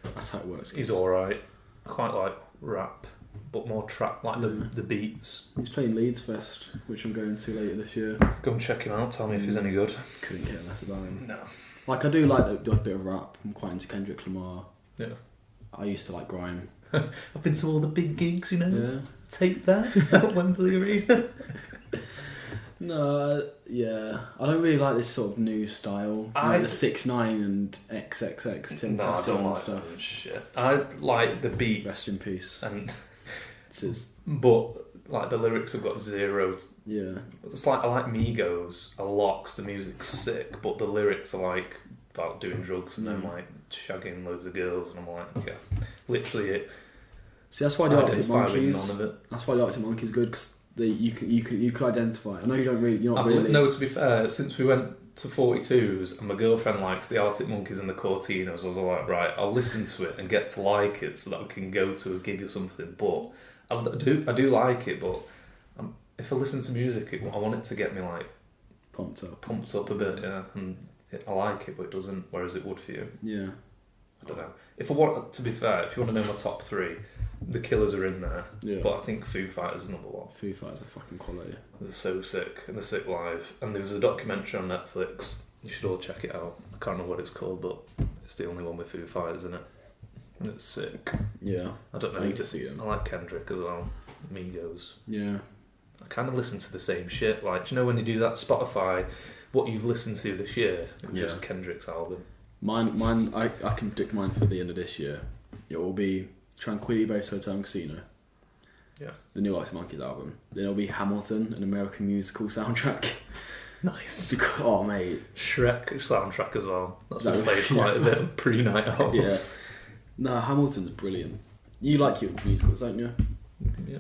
That's how it works. He's guys. all right. I quite like rap, but more trap, like the beats. He's playing Leeds Fest, which I'm going to later this year. Go and check him out. Tell me if he's any good. Couldn't care less about him. No. Like I do like a bit of rap. I'm quite into Kendrick Lamar. Yeah. I used to like grime. I've been to all the big gigs, you know. Yeah. Take that at Wembley Arena. No, yeah. I don't really like this sort of new style. Like the 6ix9ine and XXX Tentacion don't and like stuff. that shit. I like the beat, Rest in peace. and This is but like the lyrics have got zero. yeah. It's like I like Migos a lot 'cause the music's sick, but the lyrics are like about doing drugs and then like shagging loads of girls, and I'm like, yeah, literally it. See, that's why the Arctic identify with Monkeys. none of it. That's why the Arctic Monkeys good because you can identify. I know you don't really. You're not really. No, to be fair, since we went to 42's and my girlfriend likes the Arctic Monkeys and the Cortinos, I was like, right, I'll listen to it and get to like it so that we can go to a gig or something. But I do like it, but if I listen to music, I want it to get me like pumped up a bit, yeah. And I like it, but it doesn't. Whereas it would for you. Yeah. I don't know. If I want, to be fair, if you want to know my top three, the Killers are in there. Yeah. But I think Foo Fighters is number one. Foo Fighters are fucking quality. They're so sick, and they're sick live. And there was a documentary on Netflix. You should all check it out. I can't remember what it's called, but it's the only one with Foo Fighters in it. And it's sick. Yeah. I don't know. I need to see them. I like Kendrick as well. Migos. Yeah. I kind of listen to the same shit. Like, do you know when they do that Spotify, what you've listened to this year? It's Yeah. just Kendrick's album. Mine. I can predict mine for the end of this year. It will be Tranquility Base Hotel and Casino. Yeah. The new Arctic Monkeys album. Then it'll be Hamilton, an American musical soundtrack. Nice. Oh mate. Shrek soundtrack as well. That's No, been played quite a bit pre-night out. Yeah. No, Hamilton's brilliant. You like your musicals, don't you? Yeah.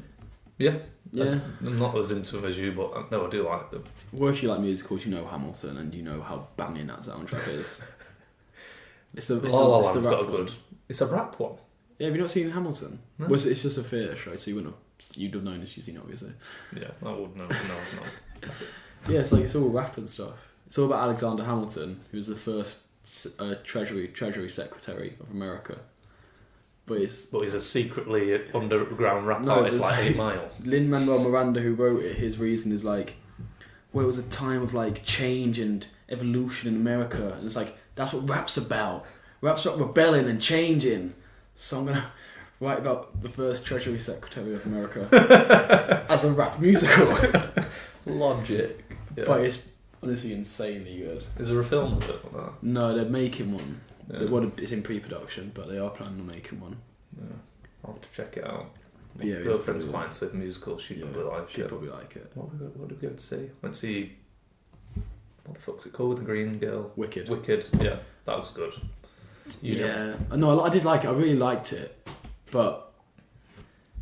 Yeah. Yeah. I'm not as into them as you, but no, I do like them. Well, if you like musicals, you know Hamilton and you know how banging that soundtrack is. It's the La La it's Land's the got rap a one. good. It's a rap one. Yeah, have you not seen Hamilton? No. Well, it's just a theatre show, so you'd have known if you've seen it, obviously. Yeah, I would know. No, I've not. Yeah, it's like it's all rap and stuff. It's all about Alexander Hamilton, who was the first Treasury Secretary of America. But he's a secretly underground rap No, artist there's like like- 8 Mile. Lin-Manuel Miranda, who wrote it. His reason is like, well, it was a time of like change and evolution in America, and it's like that's what rap's about. Rap's about rebelling and changing. So I'm gonna write about the first Treasury Secretary of America as a rap musical. Logic. Yeah. But it's honestly insanely good. Is there a film of it or not? No, they're making one. Yeah. It's in pre-production, but they are planning on making one. Yeah. I'll have to check it out. But yeah, My it's girlfriend's probably- quite into musicals. She'd probably like she'd it. probably like it. What did we go to see? Went to see... What the fuck's it called? The Green Girl? Wicked. Wicked. Yeah, that was good. You didn't? No, I did like it. I really liked it, but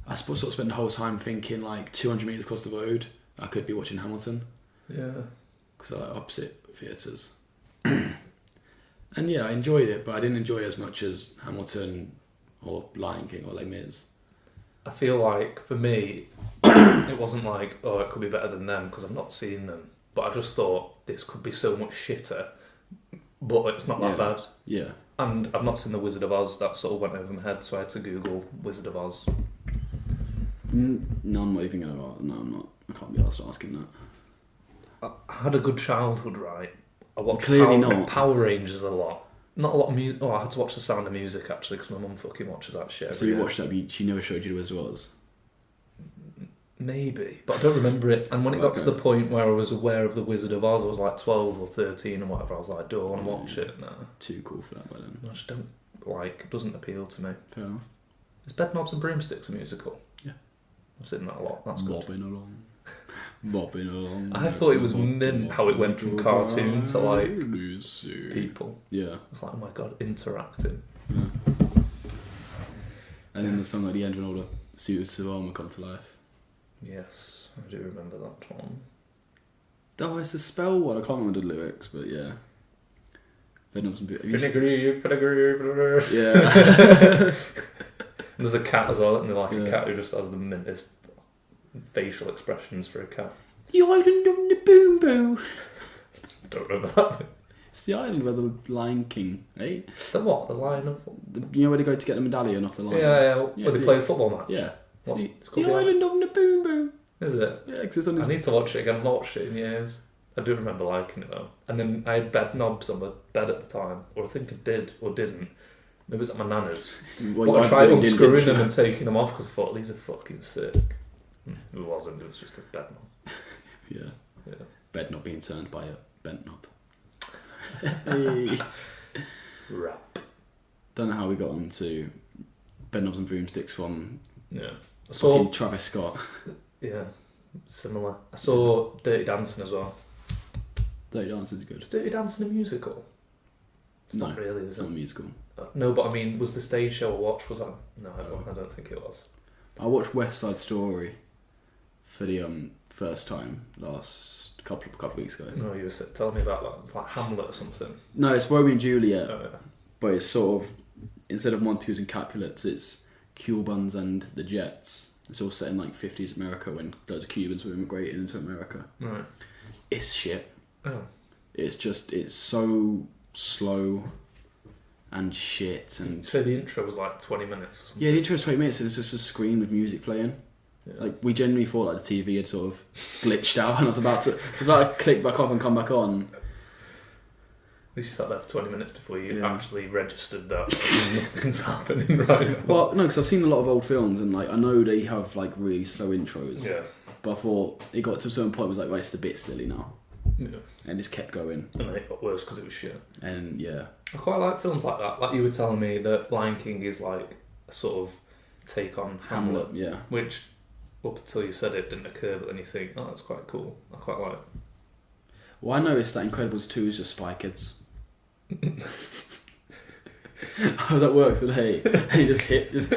I suppose sort of spent the whole time thinking like 200 metres across the road, I could be watching Hamilton Yeah. because I like opposite theatres. And yeah, I enjoyed it, but I didn't enjoy it as much as Hamilton or Lion King or Les Mis. I feel like, for me, it wasn't like, oh, it could be better than them, because I've not seen them. But I just thought, this could be so much shitter, but it's not that bad. Yeah. And I've not seen The Wizard of Oz, that sort of went over my head, so I had to Google Wizard of Oz. No, I'm not even going to... No, I'm not. I can't be asked asking that. I had a good childhood, right? I watched Clearly Power, not. Power Rangers a lot. Not a lot of music. Oh, I had to watch The Sound of Music, actually, because my mum fucking watches that shit. So every you year. watched that, but she never showed you the Wizard of Oz? Maybe, but I don't remember it. And when it got to Okay. the point where I was aware of The Wizard of Oz, I was like 12 or 13 and whatever, I was like, do I want to watch it? No. Too cool for that by then. I just don't like, it doesn't appeal to me. Fair enough. Is Bedknobs and Broomsticks a musical? Yeah. I've seen that a lot, that's good. Bobbing along. Bobbing along. I thought it was mint how it went from cartoon to like Lucy. people. Yeah. It's like, oh my god, interacting. Yeah. And then the song at the end when all the suits of armour come to life. Yes, I do remember that one. Oh, it's the spell one. I can't remember the lyrics, but yeah. Venom's and Pedigree, pedigree. Yeah. And there's a cat as well, and they're like Yeah. a cat who just has the mintest facial expressions for a cat. The island of the boom boom. Don't remember that bit. It's the island where the Lion King, eh? The what? The Lion of... You know where they go to get the medallion off the lion? Yeah, where Yeah, they see- play the football match. Yeah. What's See, it's called? the island of the boom boom. Is it? Yeah, because it's on I his... need to watch it again. I've not watched it in years. I do remember liking it though. And then I had bed knobs on my bed at the time, or I think I did or didn't. Maybe it was at my nana's. Well, But I tried didn't, unscrewing didn't them you? and taking them off because I thought these are fucking sick. It wasn't. It was just a bed knob. Yeah. Yeah. Bed not being turned by a bent knob. Hey. Rap. Don't know how we got on to bed knobs and broomsticks from Yeah. I saw. fucking Travis Scott. Yeah. Similar. I saw Dirty Dancing as well. Dirty Dancing's good. Is Dirty Dancing a musical? It's No, not really, is It's it? not a musical. No, but I mean, was the stage show I watched, was that? No, I don't think it was. I watched West Side Story for the first time last couple of weeks ago. No, you were telling me about that. It's like Hamlet or something. No, it's Romeo and Juliet, Oh, yeah. but it's sort of instead of Montagues and Capulets, it's Cubans and the Jets. It's all set in like 50s America when loads of Cubans were immigrating into America. Right. It's shit. Oh. It's so slow and shit and So the intro was like 20 minutes or something? yeah, the intro is 20 minutes and it's just a screen with music playing. Yeah. Like we genuinely thought like the TV had sort of glitched out and I was about to click back off and come back on. At least you sat there for 20 minutes before you Yeah. actually registered that nothing's happening right now. Well, no, because I've seen a lot of old films and like I know they have like really slow intros. Yeah. But I thought it got to a certain point it was like, right, it's a bit silly now. Yeah. And just kept going. And then it got worse because it was shit. And yeah. I quite like films like that. Like you were telling me that Lion King is like a sort of take on Hamlet, Yeah. which up until you said it didn't occur, but then you think, oh, that's quite cool. I quite like. Well, I noticed that Incredibles 2 is just Spy Kids. I was at work today, and he just clips.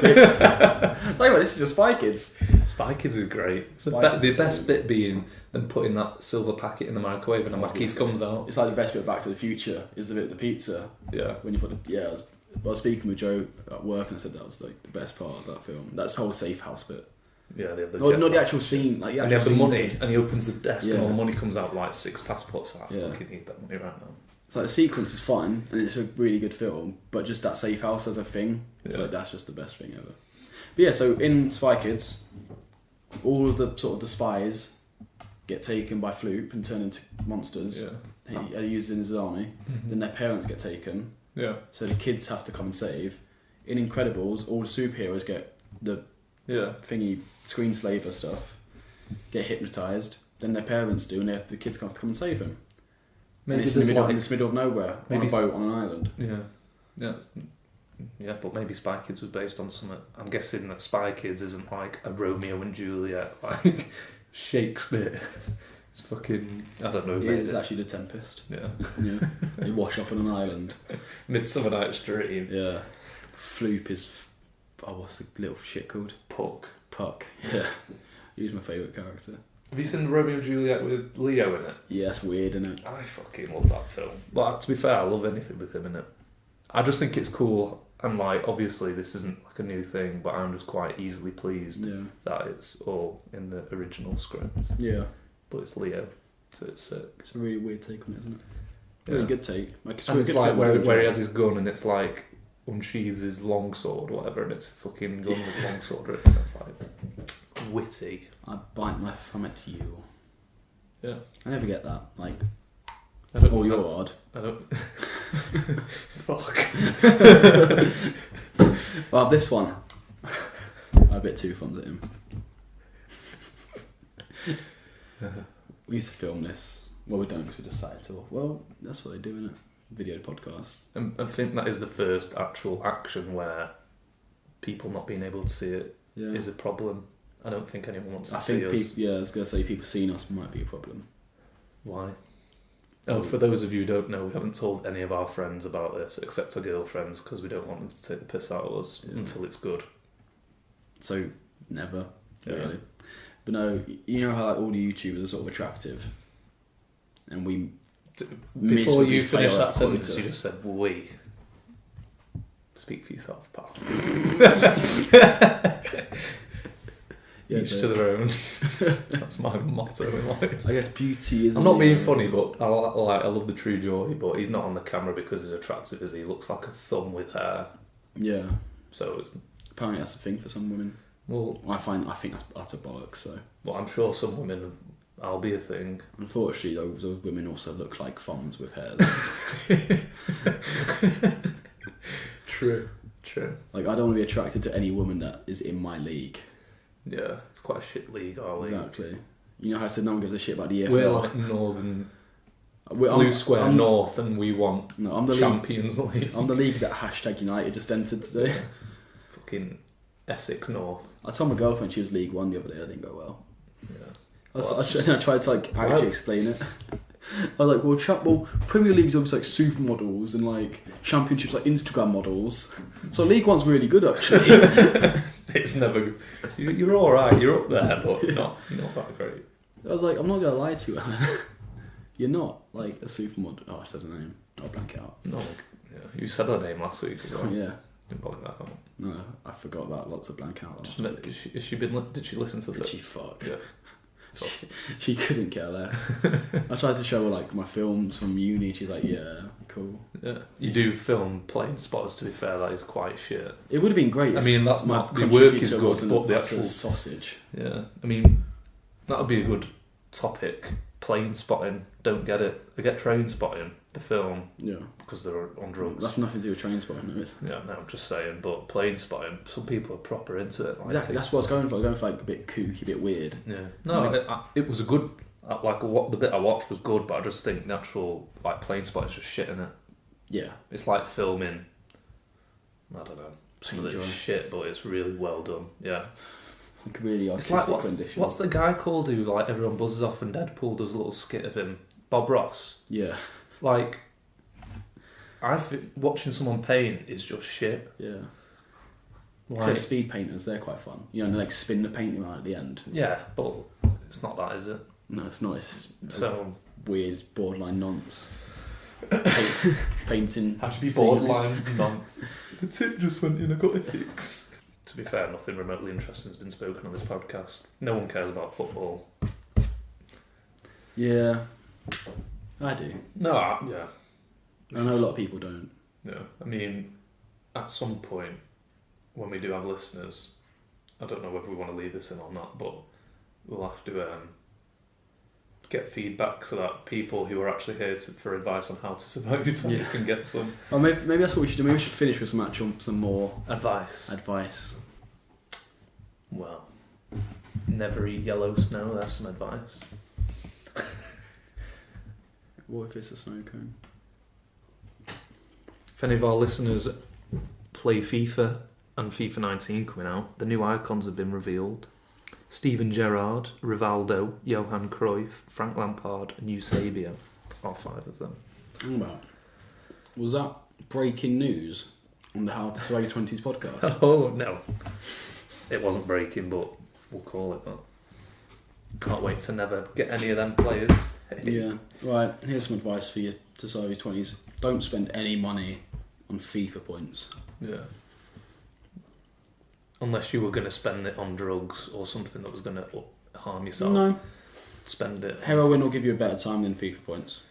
Like, this is just Spy Kids. Spy Kids is great. Spy The best bit being them putting that silver packet in the microwave and a Mackey's comes out. It's like the best bit of Back to the Future is the bit of the pizza. Yeah. When you put I was speaking with Joe at work and I said that was like the best part of that film. That's the whole safe house bit. Yeah, they have the not the actual scene. Like, and they have the money, and he opens the desk Yeah. and all the money comes out like 6 passports. I Yeah. fucking need that money right now. It's like the sequence is fun and it's a really good film, but just that safe house as a thing, it's like that's just the best thing ever. But yeah, so in Spy Kids, all of the sort of the spies get taken by Floop and turned into monsters. Yeah. He used in his army. Mm-hmm. Then their parents get taken. Yeah. So the kids have to come and save. In Incredibles, all the superheroes get the thingy screen slaver stuff, get hypnotised. Then their parents do, and the kids have to come and save them. Maybe it's in the middle of nowhere, on a boat on an island. Yeah, but maybe Spy Kids was based on something. I'm guessing that Spy Kids isn't like a Romeo and Juliet, like Shakespeare. It's fucking, I don't know. It's actually The Tempest. Yeah. They wash up on an island. Midsummer Night's Dream. Yeah. Floop is, what's the little shit called? Puck. Yeah. He's my favourite character. Have you seen Romeo and Juliet with Leo in it? Yeah, it's weird, isn't it? I fucking love that film. But to be fair, I love anything with him in it. I just think it's cool, and like obviously this isn't like a new thing, but I'm just quite easily pleased that it's all in the original script. Yeah. But it's Leo, so it's sick. It's a really weird take on it, isn't it? Really good take. Like, it's like where he has his gun and it's like unsheathes his longsword or whatever, and it's a fucking gun with longsword written. It's like witty. I bite my thumb at you. Yeah. I never get that. Like, you're odd. I don't. Fuck. Well, this one. I bit 2 thumbs at him. We used to film this. Well, we don't because we decided to. Well, that's what they do, innit? Video podcasts. And I think that is the first actual action where people not being able to see it is a problem. I don't think anyone wants to see us. I was going to say people seeing us might be a problem. Why? Oh, for those of you who don't know, we haven't told any of our friends about this, except our girlfriends, because we don't want them to take the piss out of us until it's good. So, never, really. But no, you know how like all the YouTubers are sort of attractive? And we... Before you finish that sentence, you just said, we. Speak for yourself, pal. Each to their own. That's my motto in life. I guess beauty is... I'm not being funny, but I love the true joy, but he's not on the camera because he's attractive, is he? He looks like a thumb with hair. Yeah. So it's... Apparently that's a thing for some women. Well... I think that's utter bollocks, so... Well, I'm sure some women... I'll be a thing. Unfortunately, those women also look like thumbs with hairs. True. Like, I don't want to be attracted to any woman that is in my league. Yeah, it's quite a shit league, our league. Exactly. You know how I said no one gives a shit about the EFL? We're like Northern... Blue Square North, and we want Champions League. I'm the league that hashtag United just entered today. Fucking Essex North. I told my girlfriend she was League One the other day. That didn't go well. Yeah. I tried to like actually explain it. I was like, well, Premier League's obviously like supermodels and like Championships like Instagram models. So League One's really good actually. It's never. You're all right. You're up there, but you're not that great. I was like, I'm not gonna lie to you, Alan. You're not like a supermodel. Oh, I said her name. I'll blank it out. No. Yeah. You said her name last week as well. Yeah. Didn't blank that out. No, I forgot about lots of blank out. Did she listen to Did she fuck? Yeah. She couldn't care less. I tried to show her like my films from uni. She's like, yeah, cool. Yeah, you do film Plane Spotters. To be fair, that is quite shit. It would have been great. I mean, that's my not the work is good, wasn't but the actual sausage. Yeah, I mean, that would be a good topic. Plane spotting. Don't get it. I get Train Spotting, the film. Yeah. Because they're on drugs. That's nothing to do with Train Spotting, is it? Yeah, no, I'm just saying. But Plane Spotting, some people are proper into it. Like, exactly. That's what I was going for. I was going for like a bit kooky, a bit weird. Yeah. No, it was a good. The bit I watched was good, but I just think the actual like Plane Spotting is just shit in it. Yeah. It's like filming. I don't know. Some of it's shit, but it's really well done. Yeah. Like really artistic it's like rendition. What's the guy called who like everyone buzzes off and Deadpool does a little skit of him? Bob Ross. Yeah. Like, I think watching someone paint is just shit. Yeah. Like, Except speed painters, they're quite fun. You know, and they like spin the painting right at the end. yeah, but it's not that, is it? No, it's not. It's So weird, borderline nonce. Painting. actually sceneries. borderline nonce. The tip just went in. I got a 6. To be fair, nothing remotely interesting has been spoken on this podcast. No one cares about football. Yeah, I do. No, yeah. I know a lot of people don't. No, I mean, at some point, when we do have listeners, I don't know whether we want to leave this in or not, but we'll have to get feedback so that people who are actually here for advice on how to survive your 20s can get some Well, maybe that's what we should do. Maybe we should finish with some more advice. Well, never eat yellow snow, that's some advice. What if it's a snow cone? If any of our listeners play FIFA and FIFA 19 coming out, the new icons have been revealed. Steven Gerrard, Rivaldo, Johan Cruyff, Frank Lampard and Eusebio are 5 of them. Hang about. Was that breaking news on the How to Survive Your 20's podcast? Oh, no. It wasn't breaking, but we'll call it that. Can't wait to never get any of them players. Yeah. Right, here's some advice for you to survive your 20's. Don't spend any money on FIFA points. Yeah. Unless you were going to spend it on drugs or something that was going to harm yourself. No. Spend it. Heroin will give you a better time than FIFA points.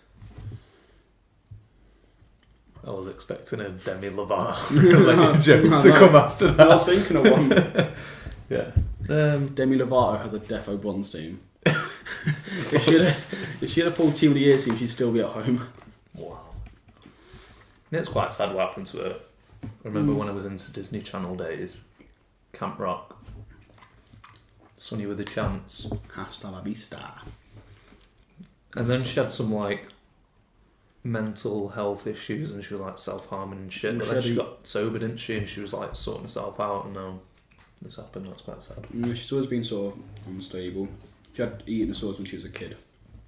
I was expecting a Demi Lovato joke to come after that. I was thinking of one. Yeah. Demi Lovato has a defo bronze team. if she had a full team of the year team, she'd still be at home. Wow. It's quite sad what happened to her. I remember when I was into Disney Channel days, Camp Rock, Sonny with a Chance. Hasta la vista. And then she had some like mental health issues and she was like self-harming and shit. But then she got sober, didn't she? And she was like sorting herself out and now this happened. That's quite sad. Yeah, she's always been sort of unstable. She had eating disorders when she was a kid.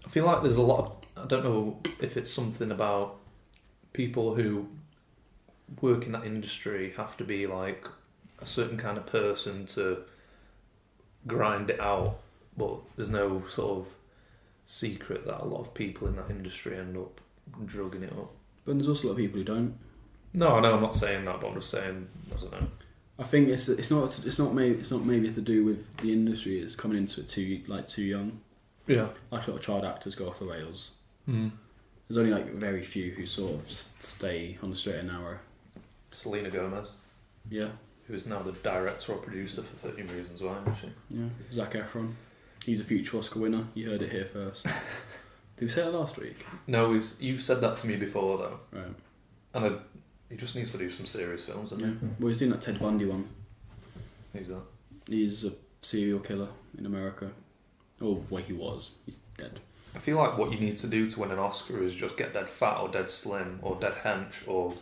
I feel like there's a lot of, I don't know if it's something about people who work in that industry have to be like a certain kind of person to grind it out, but there's no sort of secret that a lot of people in that industry end up drugging it up. But there's also a lot of people who don't. No, I know I'm not saying that, but I'm just saying I don't know. I think it's not maybe to do with the industry. It's coming into it too young. Yeah. Like a lot of child actors go off the rails. Mm. There's only like very few who sort of stay on the straight and narrow. Selena Gomez, Yeah. who is now the director or producer for 13 Reasons Why, isn't she? Yeah. Zac Efron. He's a future Oscar winner. You heard it here first. Did we say that last week? No, you said that to me before though, Right. and he just needs to do some serious films, doesn't Yeah. Well, he's doing that Ted Bundy one. he? Who's that? He's a serial killer in America. Oh, well, he was. He's dead. I feel like what you need to do to win an Oscar is just get dead fat or dead slim or dead hench or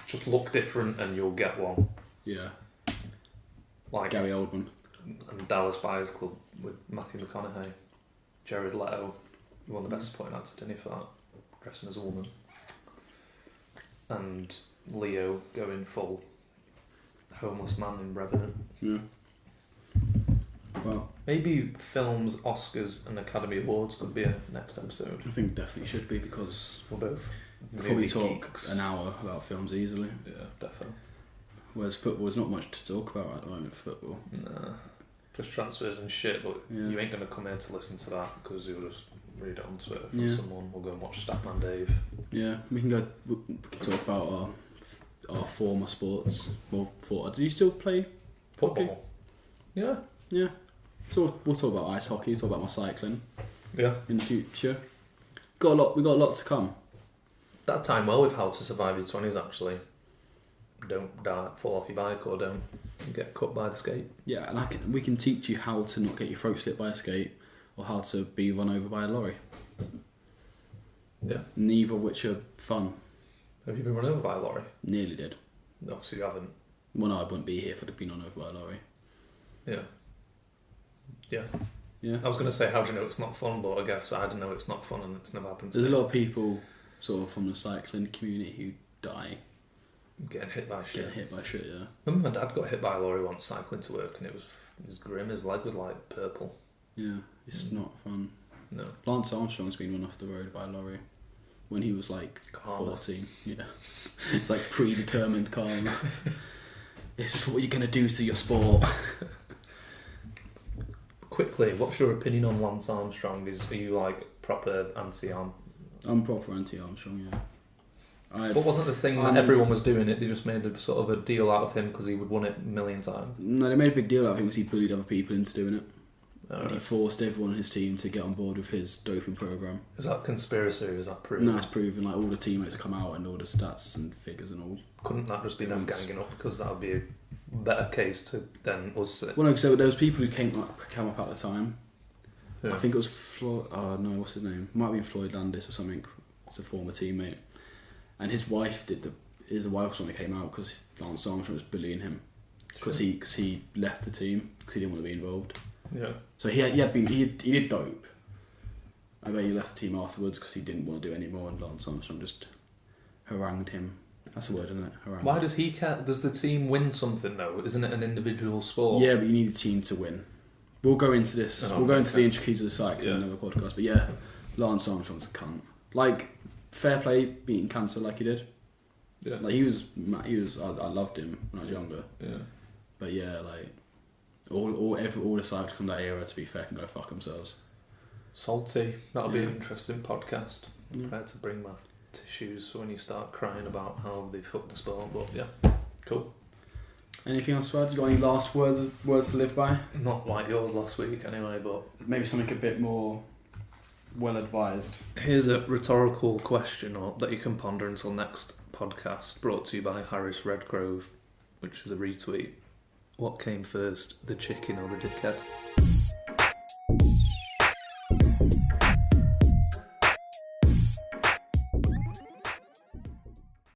just look different and you'll get one. Yeah. Like Gary Oldman. and Dallas Buyers Club with Matthew McConaughey, Jared Leto, who won the Best Supporting Actor, didn't he, for that, dressing as a woman, and Leo going full homeless man in Revenant. Yeah. Well, maybe films, Oscars and Academy Awards could be a next episode. I think definitely should be because We're both probably movie talk geeks. an hour about films easily. Yeah, definitely. Whereas football, there's not much to talk about at the moment for football. Nah, just transfers and shit, but Yeah. you ain't going to come here to listen to that because you'll just read it on Twitter from Yeah. someone. We'll go and watch Statman Dave. Yeah, we can talk about our former sports. Well, do you still play Football. hockey? Yeah. Yeah. So we'll talk about ice hockey, talk about my cycling Yeah. in the future. We got a lot to come. That time well with How to Survive Your 20s actually. Don't fall off your bike or don't get cut by the skate. Yeah, and we can teach you how to not get your throat slit by a skate or how to be run over by a lorry. Yeah. Neither of which are fun. Have you been run over by a lorry? Nearly did. No, so you haven't. Well, no, I wouldn't be here if I'd have been run over by a lorry. Yeah. Yeah. Yeah. I was going to say, how do you know it's not fun? But I guess I don't know it's not fun and it's never happened to There's me. a lot of people sort of from the cycling community who die Getting hit by shit. getting hit by shit. Yeah. Remember my dad got hit by a lorry once cycling to work, and it was grim. His leg was like purple. Yeah, it's not fun. No. Lance Armstrong's been run off the road by a lorry when he was like Karma. 14. Yeah, it's like predetermined karma. This is what you're gonna do to your sport. Quickly, what's your opinion on Lance Armstrong? Are you like proper anti-arm? I'm proper anti-Armstrong. Yeah. What wasn't the thing that everyone was doing it? They just made a sort of a deal out of him because he would won it a million times. No, they made a big deal out of him because he bullied other people into doing it. Oh, And he forced everyone in his team to get on board with his doping program. Is that conspiracy or is that proven? No, it's proven. Like all the teammates come out and all the stats and figures and all. Couldn't that just be them ganging up? Because that would be a better case to than us. Well, no, so there was people who came up at the time. Yeah. I think it was Floyd. Oh no, what's his name? Might be Floyd Landis or something. It's a former teammate, and his wife his wife was the one that came out because Lance Armstrong was bullying him because he left the team because he didn't want to be involved. Yeah. So he did dope. I bet he left the team afterwards because he didn't want to do any more, and Lance Armstrong just harangued him. That's a word, isn't it? Harangued. Why does he care? Does the team win something though? Isn't it an individual sport? Yeah, but you need a team to win. We'll go into this. Oh, we'll go into okay. the intricacies of the cycling in another podcast. But yeah, Lance Armstrong's a cunt. Like, fair play beating cancer like he did. Yeah. Like he was. I loved him when I was younger. Yeah. But yeah, like all the cyclists from that era, to be fair, can go fuck themselves. Salty. That'll be Yeah. an interesting podcast. Yeah. Prepared to bring my tissues for when you start crying about how they fucked the sport. But yeah, cool. Anything else to add? You got any last words to live by? Not like yours last week anyway, but Maybe something a bit more well advised. here's a rhetorical question that you can ponder until next podcast, brought to you by Harris Redgrove, which is a retweet. What came first, the chicken or the dickhead?